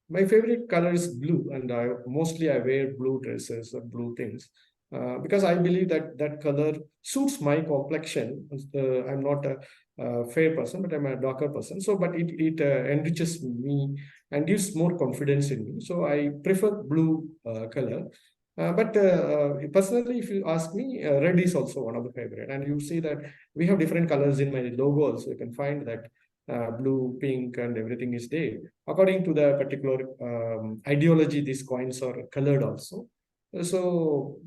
My favorite color is blue, and mostly I wear blue dresses or blue things because I believe that that color suits my complexion. I'm not a fair person, but I'm a darker person. So, but it enriches me and gives more confidence in me. So I prefer blue color. But personally, if you ask me, red is also one of the favorite. And you see that we have different colors in my logo also. You can find that blue, pink, and everything is there. According to the particular ideology, these coins are colored also. So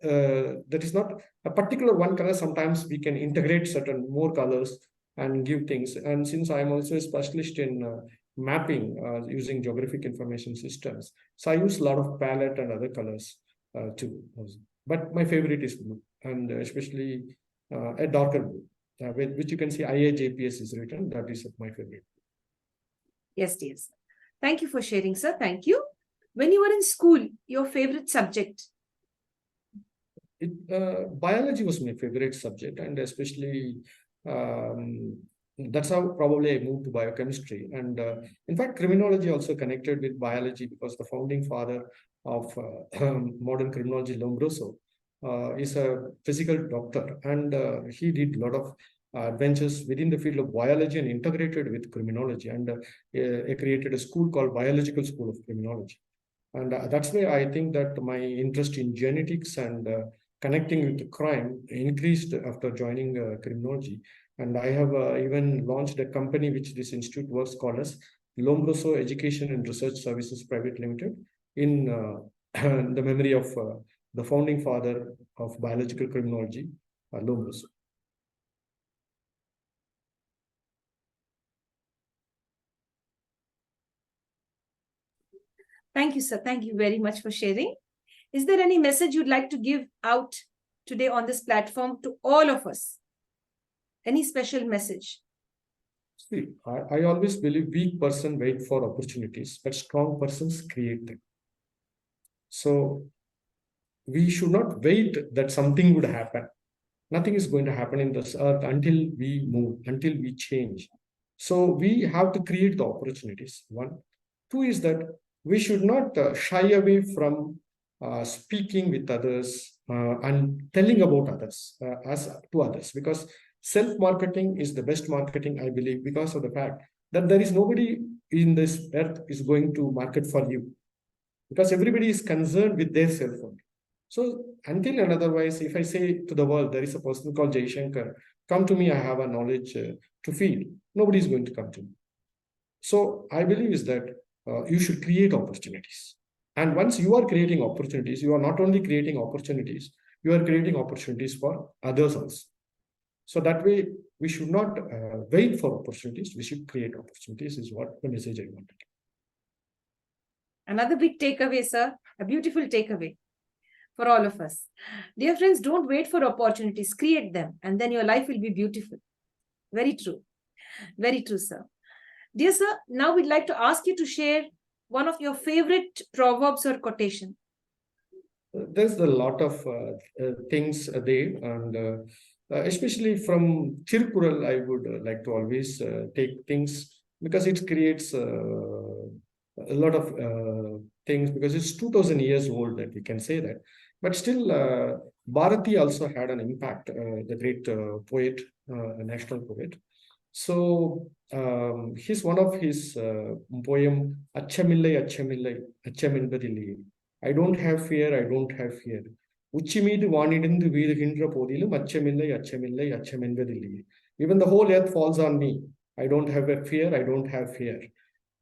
that is not a particular one color. Sometimes we can integrate certain more colors and give things. And since I'm also a specialist in mapping using geographic information systems, so I use a lot of palette and other colors too. But my favorite is blue, and especially a darker blue. Which you can see IAJPS is written. That is my favorite. Yes, dear sir. Thank you for sharing, sir. Thank you. When you were in school, your favorite subject? Biology was my favorite subject, and especially that's how probably I moved to biochemistry. And in fact, criminology also connected with biology because the founding father of modern criminology, Lombroso, is a physical doctor, and he did a lot of adventures within the field of biology and integrated with criminology, and he created a school called Biological School of Criminology. And that's why I think that my interest in genetics and connecting with crime increased after joining criminology. And I have even launched a company which this institute works called as Lombroso Education and Research Services Private Limited in the memory of the founding father of biological criminology, Lombroso. Thank you, sir. Thank you very much for sharing. Is there any message you'd like to give out today on this platform to all of us? Any special message? See, I always believe weak person wait for opportunities, but strong persons create them. So we should not wait that something would happen. Nothing is going to happen in this earth until we move, until we change. So we have to create the opportunities. One. Two is that we should not shy away from speaking with others and telling about others as to others, because self-marketing is the best marketing, I believe, because of the fact that there is nobody in this earth is going to market for you, because everybody is concerned with their self-worth. So until and otherwise, if I say to the world, there is a person called Jaishanker, come to me, I have a knowledge to feed, nobody is going to come to me. So I believe is that you should create opportunities. And once you are creating opportunities, you are not only creating opportunities, you are creating opportunities for others also. So that way, we should not wait for opportunities, we should create opportunities is what the message I want to give. Another big takeaway, sir, a beautiful takeaway for all of us. Dear friends, don't wait for opportunities, create them, and then your life will be beautiful. Very true. Very true, sir. Dear sir, now we'd like to ask you to share one of your favorite proverbs or quotation. There's a lot of things there, and especially from Tirkural, I would like to always take things because it creates a lot of things, because it's 2000 years old, that we can say that. But still, Bharati also had an impact, the great poet, national poet. So he's one of his poem, Achamillai, Achamillai, Achaminbadilli. I don't have fear, I don't have fear. உச்சிமீது வானிடிந்து வீழுகின்ற போதிலும் அச்சமில்லை அச்சமில்லை அச்சமென்பதில்லை. Even the whole earth falls on me, I don't have a fear, I don't have fear.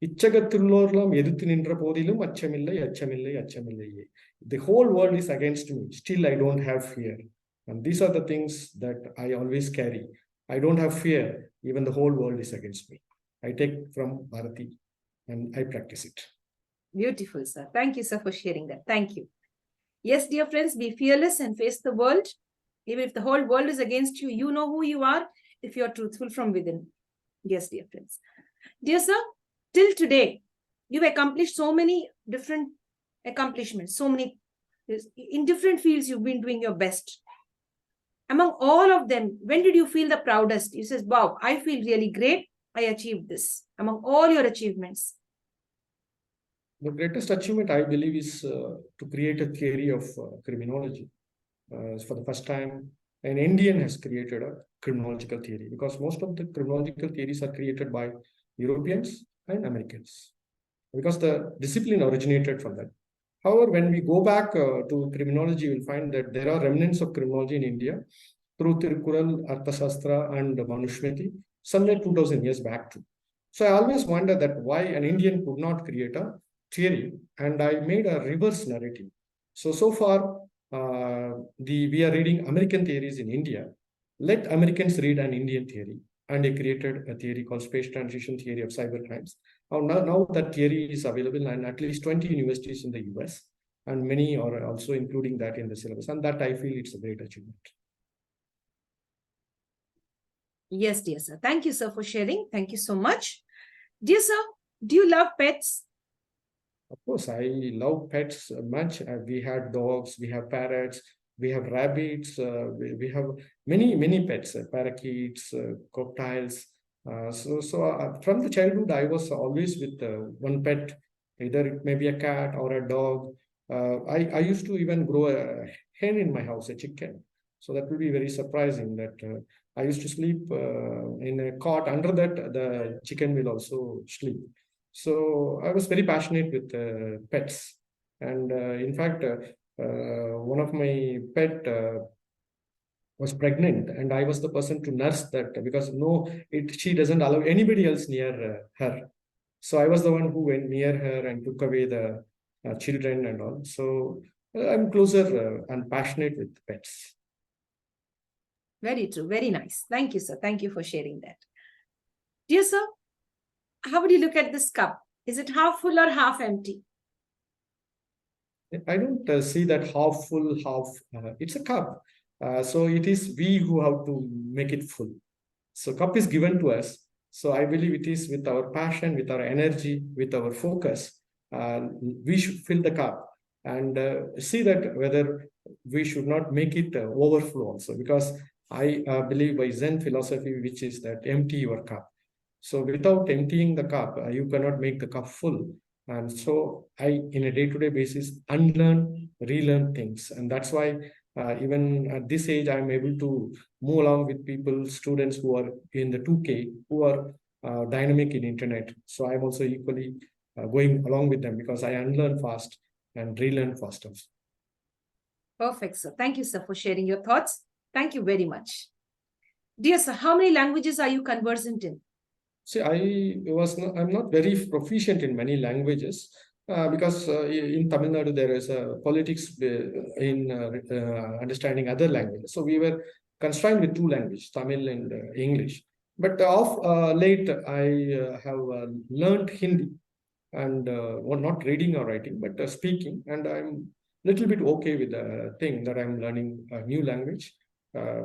இச்சகத்துள்ளோர்லாம் எதிர்த்து நின்ற போதிலும் அச்சமில்லை அச்சமில்லை அச்சமில்லையே. The whole world is against me, still I don't have fear. And these are the things that I always carry. I don't have fear, even the whole world is against me. I take from Bharati and I practice it. Beautiful, sir. Thank you, sir, for sharing that. Thank you. Yes, dear friends, be fearless and face the world. Even if the whole world is against you, you know who you are if you are truthful from within. Yes, dear friends. Dear sir, till today, you've accomplished so many different accomplishments, so many, in different fields, you've been doing your best. Among all of them, when did you feel the proudest? You says, wow, I feel really great. I achieved this among all your achievements. The greatest achievement, I believe, is to create a theory of criminology. For the first time, an Indian has created a criminological theory, because most of the criminological theories are created by Europeans and Americans, because the discipline originated from that. However, when we go back to criminology, we'll find that there are remnants of criminology in India through Tirukural, Arthashastra, and Manusmriti, somewhere 2000 years back too. So I always wonder that why an Indian could not create a theory, and I made a reverse narrative. So far, we are reading American theories in India. Let Americans read an Indian theory, and they created a theory called space transition theory of cybercrimes. Now that theory is available in at least 20 universities in the US, and many are also including that in the syllabus. And that I feel it's a great achievement. Yes, dear sir. Thank you, sir, for sharing. Thank you so much. Dear sir, do you love pets? Of course, I love pets much. We had dogs, we have parrots, we have rabbits, we have many pets, parakeets, crocodiles. From the childhood, I was always with one pet, either it may be a cat or a dog. I used to even grow a hen in my house, a chicken. So that will be very surprising that I used to sleep in a cot. Under that, the chicken will also sleep. So I was very passionate with pets. And in fact, one of my pet was pregnant, and I was the person to nurse that, because she doesn't allow anybody else near her. So I was the one who went near her and took away the children and all. So I'm closer and passionate with pets. Very true. Very nice. Thank you, sir. Thank you for sharing that. Dear sir, how would you look at this cup? Is it half full or half empty? I don't see that half full, half. It's a cup. So it is we who have to make it full. So cup is given to us. So I believe it is with our passion, with our energy, with our focus. We should fill the cup and see that whether we should not make it overflow also. Because I believe by Zen philosophy, which is that empty your cup. So without emptying the cup, you cannot make the cup full. And so I, in a day-to-day basis, unlearn, relearn things. And that's why even at this age, I'm able to move along with people, students who are in the 2K, who are dynamic in internet. So I'm also equally going along with them, because I unlearn fast and relearn faster. Perfect, sir. Thank you, sir, for sharing your thoughts. Thank you very much. Dear sir, how many languages are you conversant in? See, I'm not very proficient in many languages, because in Tamil Nadu there is a politics in understanding other languages. So we were constrained with two languages, Tamil and English. But of late, I have learned Hindi, and well, not reading or writing, but speaking. And I'm a little bit okay with the thing that I'm learning a new language,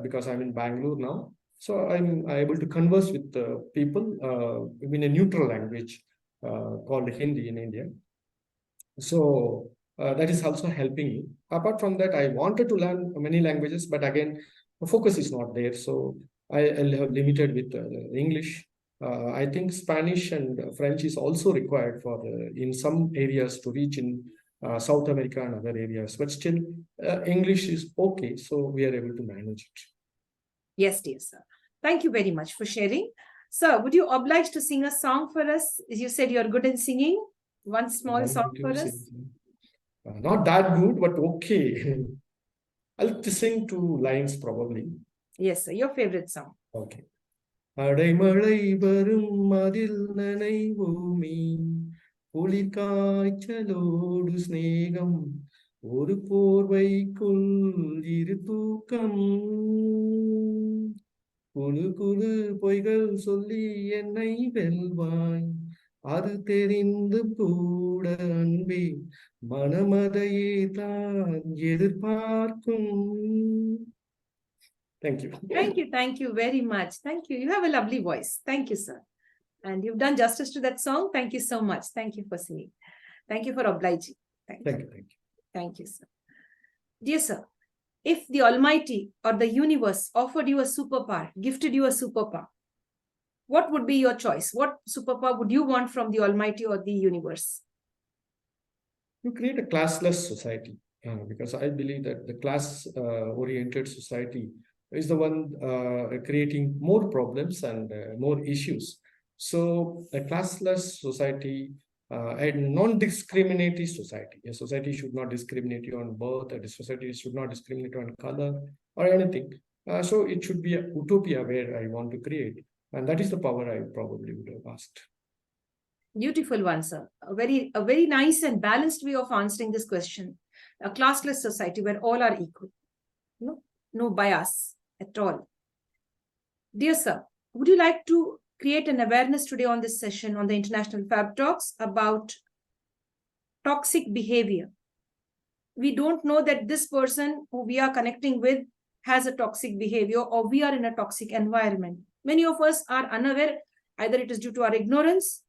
because I'm in Bangalore now. So I'm able to converse with people in a neutral language called Hindi in India. So that is also helping me. Apart from that, I wanted to learn many languages, but again, the focus is not there. So I'll have limited with English. I think Spanish and French is also required for in some areas to reach in South America and other areas. But still, English is okay. So we are able to manage it. Yes, dear sir. Thank you very much for sharing. Sir, would you oblige to sing a song for us? You said you're good in singing. One small song for us. Not that good, but okay. I'll sing two lines probably. Yes, sir. Your favorite song. Okay. அடைமழை வரும் அதில் நனைவோமே குளிர் காய்ச்சலோடு சிநேகம் ஒரு போர்வைக்குள் இரு தூக்கம் குழு குழு பொய்கள் சொல்லி என்னை வெல்வாய், அது தெரிந்து கூட அன்பே மனமதையே தான் எதிர்பார்க்கும். Thank you. Thank you very much. Thank you. You have a lovely voice. Thank you, sir. And you've done justice to that song. Thank you so much. Thank you for singing. Thank you for obliging. Thank you. Thank you, sir. Dear sir, if the Almighty or the universe offered you a superpower, gifted you a superpower, what would be your choice? What superpower would you want from the Almighty or the universe? You create a classless society, because I believe that the class-oriented society is the one creating more problems and more issues. So a classless society, a non-discriminatory society. A society should not discriminate you on birth, a society should not discriminate on color or anything. So it should be a utopia where I want to create. And that is the power I probably would have asked. Beautiful one, sir. A very nice and balanced way of answering this question. A classless society where all are equal. No bias at all. Dear sir, would you like to create an awareness today on this session on the International Fabtalks about toxic behavior? We don't know that this person who we are connecting with has a toxic behavior or we are in a toxic environment. Many of us are unaware, either it is due to our ignorance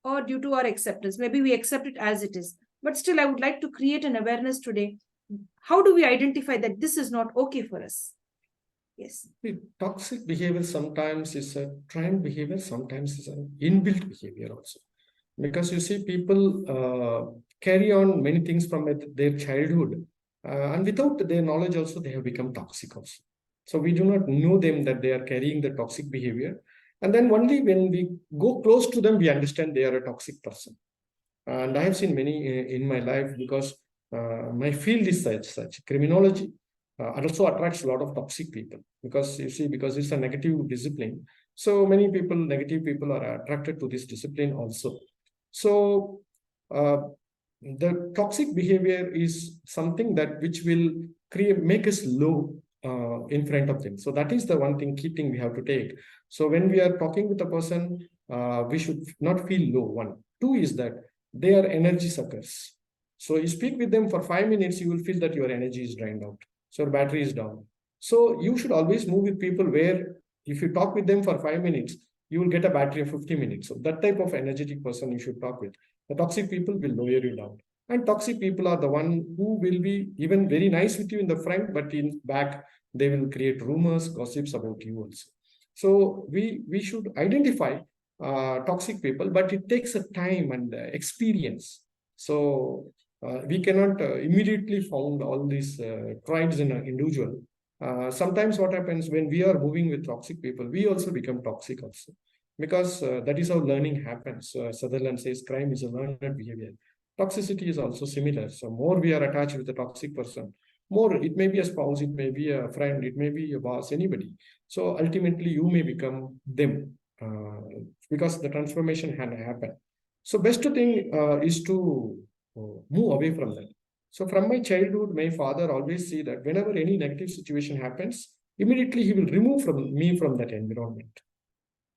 or due to our acceptance. Maybe we accept it as it is. But still, I would like to create an awareness today. How do we identify that this is not okay for us? Yes. The toxic behavior sometimes is a trained behavior, sometimes is an inbuilt behavior also. Because you see, people carry on many things from their childhood, and without their knowledge also, they have become toxic also. So we do not know them that they are carrying the toxic behavior. And then only when we go close to them, we understand they are a toxic person. And I have seen many in my life because my field is such criminology. It also attracts a lot of toxic people because you see, because it's a negative discipline. So many people, negative people are attracted to this discipline also. So the toxic behavior is something that which will make us low in front of them. So that is the one thing, key thing we have to take. So when we are talking with a person, we should not feel low. One. Two is that they are energy suckers. So you speak with them for 5 minutes, you will feel that your energy is drained out. So your battery is down. So you should always move with people where if you talk with them for 5 minutes, you will get a battery of 50 minutes. So that type of energetic person you should talk with. The toxic people will lower you down. And toxic people are the one who will be even very nice with you in the front, but in back, they will create rumors, gossips about you also. So we should identify toxic people, but it takes a time and experience. So we cannot immediately found all these traits in an individual. Sometimes what happens when we are moving with toxic people, we also become toxic also. Because that is how learning happens. Sutherland says crime is a learned behavior. Toxicity is also similar. So more we are attached with a toxic person, more it may be a spouse, it may be a friend, it may be a boss, anybody. So ultimately you may become them because the transformation can happen. So best thing is to move away from that. So from my childhood, my father always see that whenever any negative situation happens, immediately he will remove me from that environment.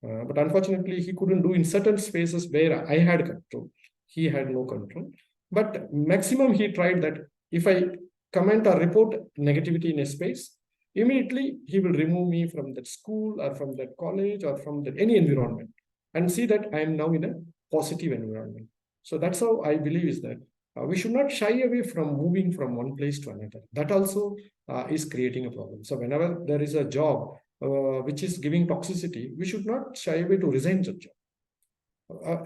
But unfortunately, he couldn't do in certain spaces where I had control. He had no control. But maximum he tried that if I comment or report negativity in a space, immediately he will remove me from that school or from that college or from any environment and see that I am now in a positive environment. So that's how I believe is that we should not shy away from moving from one place to another. That also is creating a problem. So whenever there is a job which is giving toxicity, we should not shy away to resign the job.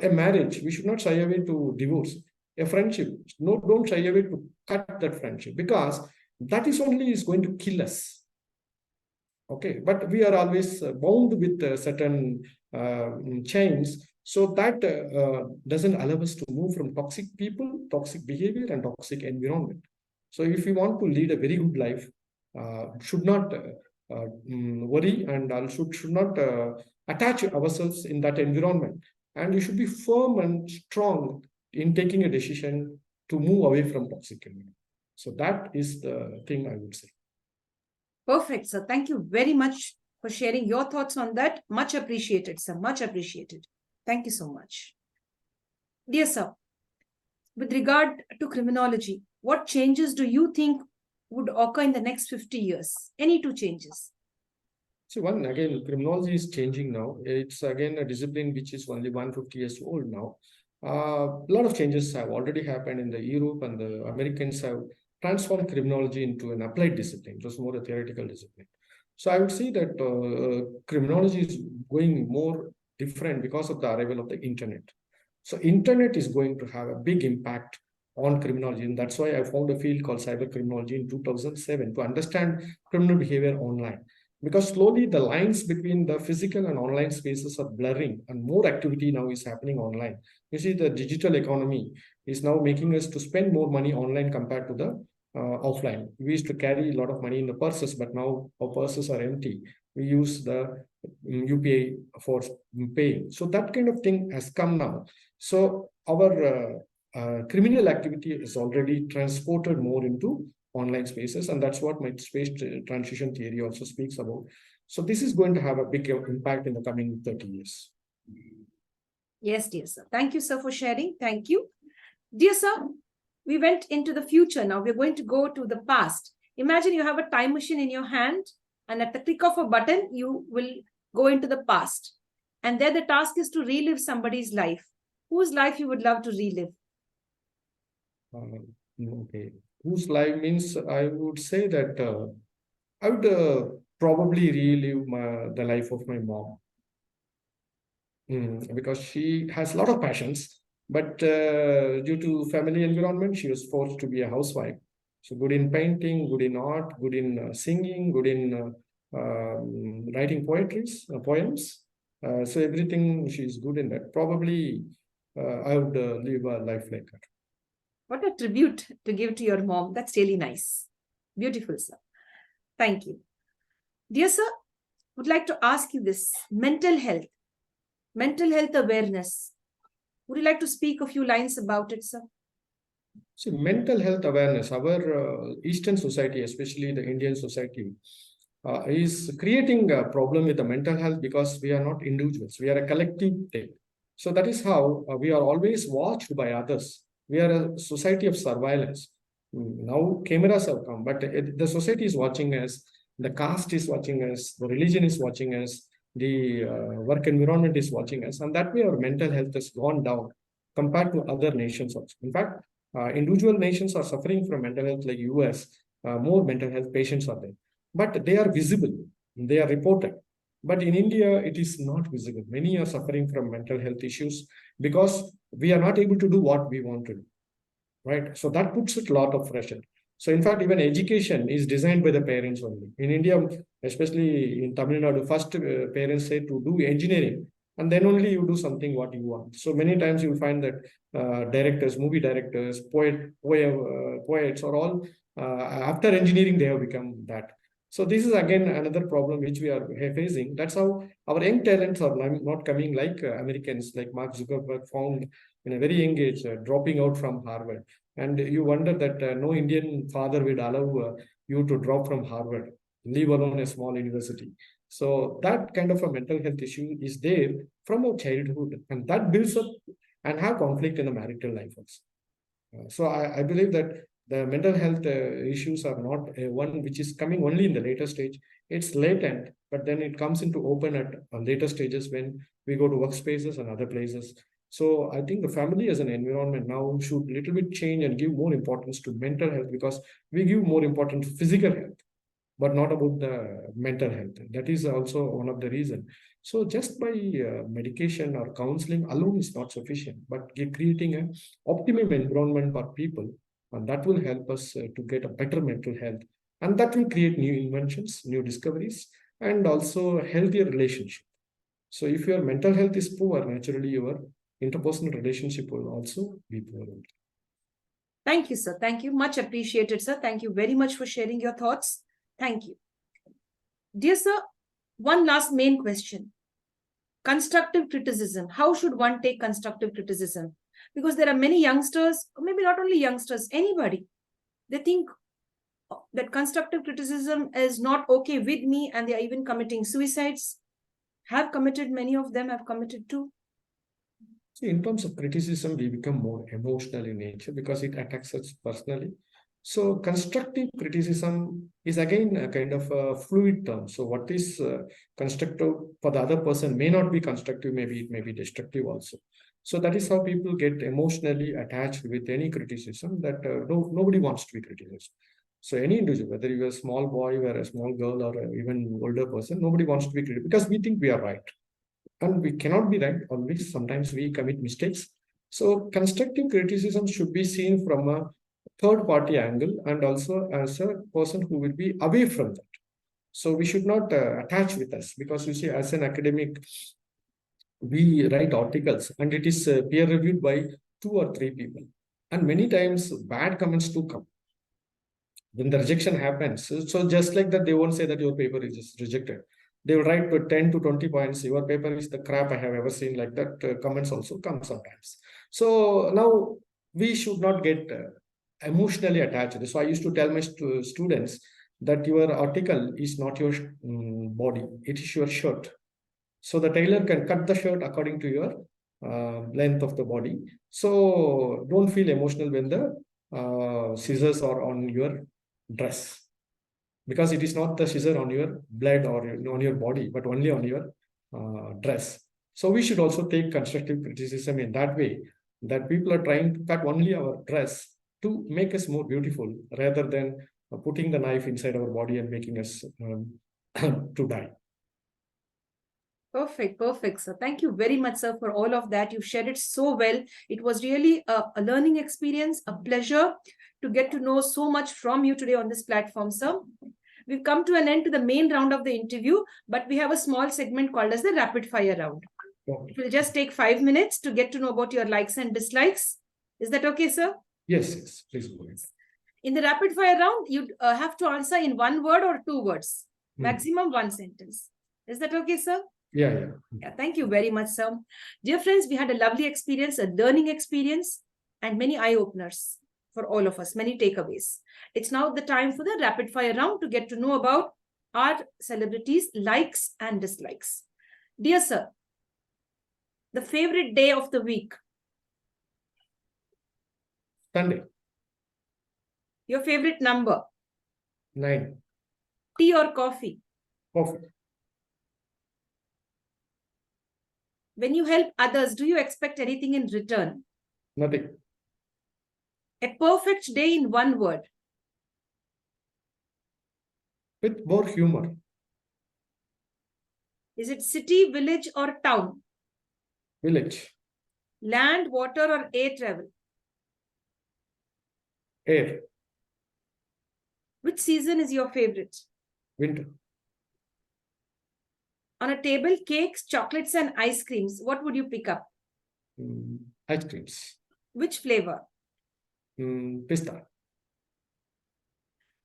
A marriage, we should not shy away to divorce. A friendship, no, don't shy away to cut that friendship because that is only is going to kill us. Okay, but we are always bound with certain chains. So that doesn't allow us to move from toxic people, toxic behavior, and toxic environment. So if we want to lead a very good life, should not worry and should not attach ourselves in that environment. And you should be firm and strong in taking a decision to move away from toxic environment. So that is the thing I would say. Perfect, sir. Thank you very much for sharing your thoughts on that. Much appreciated, sir. Much appreciated. Thank you so much. Dear sir, with regard to criminology, what changes do you think would occur in the next 50 years? Any two changes? So one, again, criminology is changing now. It's again a discipline which is only 150 years old now. A lot of changes have already happened in the Europe, and the Americans have transformed criminology into an applied discipline. It was more a theoretical discipline. So I would say that criminology is going more different because of the arrival of the internet. So internet is going to have a big impact on criminology, and that's why I found a field called cyber criminology in 2007 to understand criminal behavior online. Because slowly the lines between the physical and online spaces are blurring, and more activity now is happening online. You see, the digital economy is now making us to spend more money online compared to the offline. We used to carry a lot of money in the purses, but now our purses are empty. We use the UPI for paying. So that kind of thing has come now. So our criminal activity is already transported more into online spaces, and that's what my space transition theory also speaks about. So this is going to have a big impact in the coming 30 years. Yes, dear sir. Thank you, sir, for sharing. Thank you. Dear sir, we went into the future. Now we're going to go to the past. Imagine you have a time machine in your hand, and at the click of a button, you will go into the past. And there the task is to relive somebody's life. Whose life you would love to relive? Okay. Whose life means I would say that I would probably relive the life of my mom. Because she has a lot of passions, but due to family environment, she was forced to be a housewife. So good in painting, good in art, good in singing, good in writing poems. So everything she's good in that. Probably I would live a life like her. What a tribute to give to your mom. That's really nice. Beautiful, sir. Thank you. Dear sir, would like to ask you this. Mental health awareness. Would you like to speak a few lines about it, sir? See, mental health awareness, our Eastern society, especially the Indian society, is creating a problem with the mental health because we are not individuals. We are a collective thing. So that is how we are always watched by others. We are a society of surveillance. Now cameras have come, but the society is watching us. The caste is watching us. The religion is watching us. The work environment is watching us. And that way our mental health has gone down compared to other nations also. In fact, individual nations are suffering from mental health, like US, more mental health patients are there. But they are visible, they are reported. But in India, it is not visible. Many are suffering from mental health issues because we are not able to do what we want to do, right? So that puts a lot of pressure. So in fact, even education is designed by the parents only. In India, especially in Tamil Nadu, first parents say to do engineering, and then only you do something what you want. So many times you will find that directors, movie directors, poets are all, after engineering, they have become that. So this is again another problem which we are facing. That's how our young talents are not coming like Americans, like Mark Zuckerberg found in a very young age, dropping out from Harvard. And you wonder that no Indian father would allow you to drop from Harvard, leave alone a small university. So that kind of a mental health issue is there from our childhood, and that builds up and have conflict in the marital life also. So I believe that the mental health issues are not one which is coming only in the later stage. It's latent, but then it comes into open at later stages when we go to workspaces and other places. So I think the family as an environment now should little bit change and give more importance to mental health, because we give more importance to physical health, but not about the mental health. That is also one of the reasons. So just by medication or counseling alone is not sufficient, but creating an optimum environment for people, and that will help us to get a better mental health, and that will create new inventions, new discoveries, and also a healthier relationship. So if your mental health is poor, naturally your interpersonal relationship will also be poor. Thank you, sir. Thank you. Much appreciated, sir. Thank you very much for sharing your thoughts. Thank you. Dear sir, one last main question. Constructive criticism. How should one take constructive criticism? Because there are many youngsters, or maybe not only youngsters, anybody. They think that constructive criticism is not okay with me and they are even committing suicides? Have committed, many of them have committed too. See, in terms of criticism, we become more emotional in nature because it attacks us personally. So, constructive criticism is again a kind of a fluid term. So, what is constructive for the other person may not be constructive, maybe it may be destructive also. So, that is how people get emotionally attached with any criticism that nobody wants to be criticized. So, any individual, whether you're a small boy or a small girl or even older person, nobody wants to be criticized because we think we are right. And we cannot be right always. Sometimes we commit mistakes. So constructive criticism should be seen from a third party angle and also as a person who will be away from that. So we should not attach with us because you see, as an academic, we write articles and it is peer reviewed by 2 or 3 people. And many times bad comments do come when the rejection happens. So just like that, they won't say that your paper is just rejected. They will write with 10 to 20 points. Your paper is the crap I have ever seen. Like that, comments also come sometimes. So now we should not get emotionally attached. So I used to tell my students that your article is not your body; it is your shirt. So the tailor can cut the shirt according to your length of the body. So don't feel emotional when the scissors are on your dress because it is not the scissor on your blood or on your body, but only on your dress. So we should also take constructive criticism in that way that people are trying to cut only our dress to make us more beautiful rather than putting the knife inside our body and making us to die. Perfect, perfect, sir. Thank you very much, sir, for all of that. You've shared it so well. It was really a learning experience, a pleasure to get to know so much from you today on this platform, sir. We've come to an end to the main round of the interview, but we have a small segment called as the rapid fire round. It will just take 5 minutes to get to know about your likes and dislikes. Is that okay, sir? Yes, yes, please go ahead. In the rapid fire round, you have to answer in 1 word or 2 words, maximum 1 sentence. Is that okay, sir? Yeah. Yeah, thank you very much, sir. Dear friends, we had a lovely experience, a learning experience, and many eye-openers for all of us, many takeaways. It's now the time for the rapid fire round to get to know about our celebrities' likes and dislikes. Dear sir, the favorite day of the week? Sunday. Your favorite number? 9. Tea or coffee? Coffee. When you help others, do you expect anything in return? Nothing. A perfect day in 1 word? With more humor. Is it city, village, or town? Village. Land, water, or air travel? Air. Which season is your favorite? Winter. On a table, cakes, chocolates, and ice creams. What would you pick up? Ice creams. Which flavor? Pista.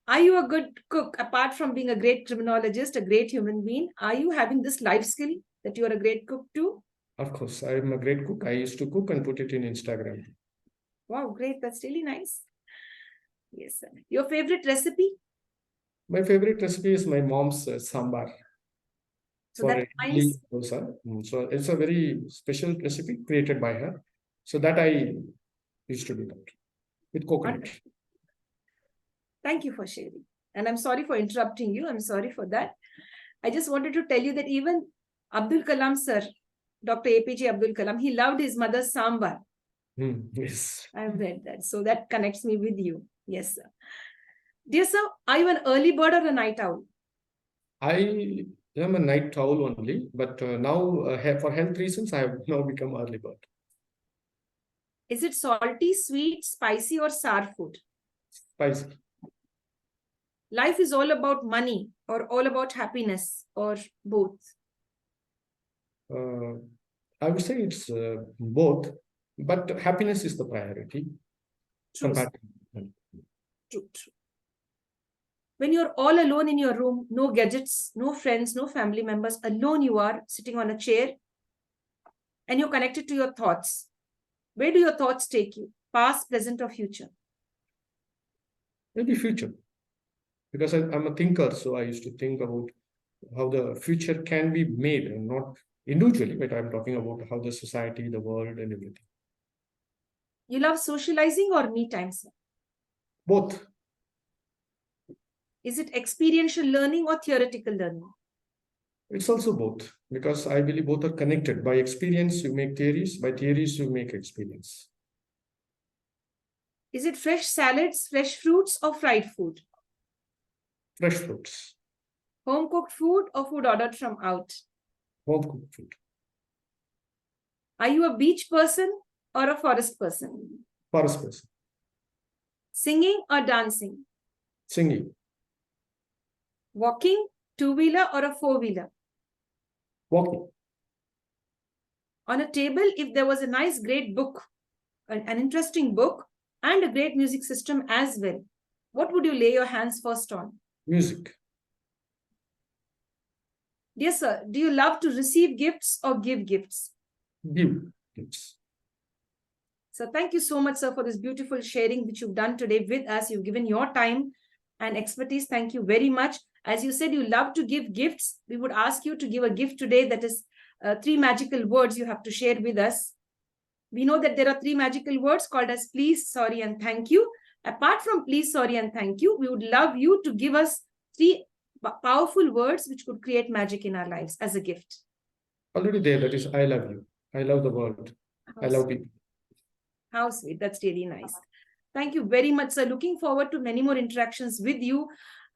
Are you a good cook? Apart from being a great criminologist, a great human being, are you having this life skill that you are a great cook too? Of course, I am a great cook. I used to cook and put it in Instagram. Wow, great. That's really nice. Yes, sir. Your favorite recipe? My favorite recipe is my mom's sambar. So for that idli nice. dosa. So it's a very special recipe created by her. So that I used to do that with coconut. Thank you for sharing. And I'm sorry for interrupting you. I'm sorry for that. I just wanted to tell you that even Abdul Kalam sir, Dr. APJ Abdul Kalam, he loved his mother's sambar. Yes. I've read that. So that connects me with you. Yes, sir. Dear sir, are you an early bird or a night owl? I am a night owl only, but now for health reasons, I have now become early bird. Is it salty, sweet, spicy, or sour food? Spicy. Life is all about money or all about happiness or both? I would say it's both, but happiness is the priority. True. True. When you're all alone in your room, no gadgets, no friends, no family members, alone you are sitting on a chair and you're connected to your thoughts. Where do your thoughts take you? Past, present, or future? Maybe future. because I'm a thinker, so I used to think about how the future can be made, and not individually, but I'm talking about how the society, the world, and everything. You love socializing or me time, sir? Both. Is it experiential learning or theoretical learning? It's also both, because I believe both are connected. By experience, you make theories. By theories, you make experience. Is it fresh salads, fresh fruits, or fried food? Fresh fruits. Home cooked food or food ordered from out? Home cooked food. Are you a beach person or a forest person? Forest person. Singing or dancing? Singing. Walking, two-wheeler or a four-wheeler? Walking. On a table, if there was a nice, great book, an interesting book, and a great music system as well, what would you lay your hands first on? Music. Dear sir, do you love to receive gifts or give gifts? Give gifts. So thank you so much, sir, for this beautiful sharing which you've done today with us. You've given your time and expertise. Thank you very much. As you said, you love to give gifts. We would ask you to give a gift today that is 3 magical words you have to share with us. We know that there are 3 magical words called as please, sorry, and thank you. Apart from please, sorry, and thank you, we would love you to give us 3 powerful words which could create magic in our lives as a gift. Already there, that is, I love you. I love the world. I love people. How sweet. That's really nice. Thank you very much, sir. Looking forward to many more interactions with you.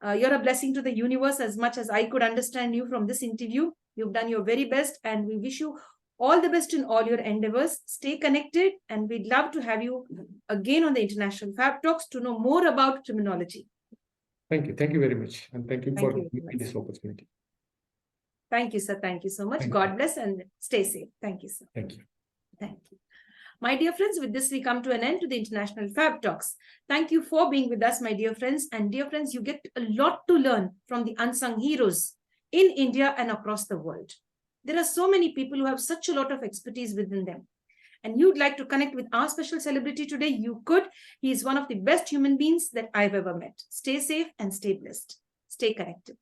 You're a blessing to the universe as much as I could understand you from this interview. You've done your very best, and we wish you all the best in all your endeavors. Stay connected, and we'd love to have you again on the International Fab Talks to know more about criminology. Thank you. Thank you very much. And thank you for giving me this opportunity. Thank you, sir. Thank you so much. God bless and stay safe. Thank you, sir. Thank you. Thank you. My dear friends, with this, we come to an end to the International Fab Talks. Thank you for being with us, my dear friends. And dear friends, you get a lot to learn from the unsung heroes in India and across the world. There are so many people who have such a lot of expertise within them. And you'd like to connect with our special celebrity today, you could. He is one of the best human beings that I've ever met. Stay safe and stay blessed. Stay connected.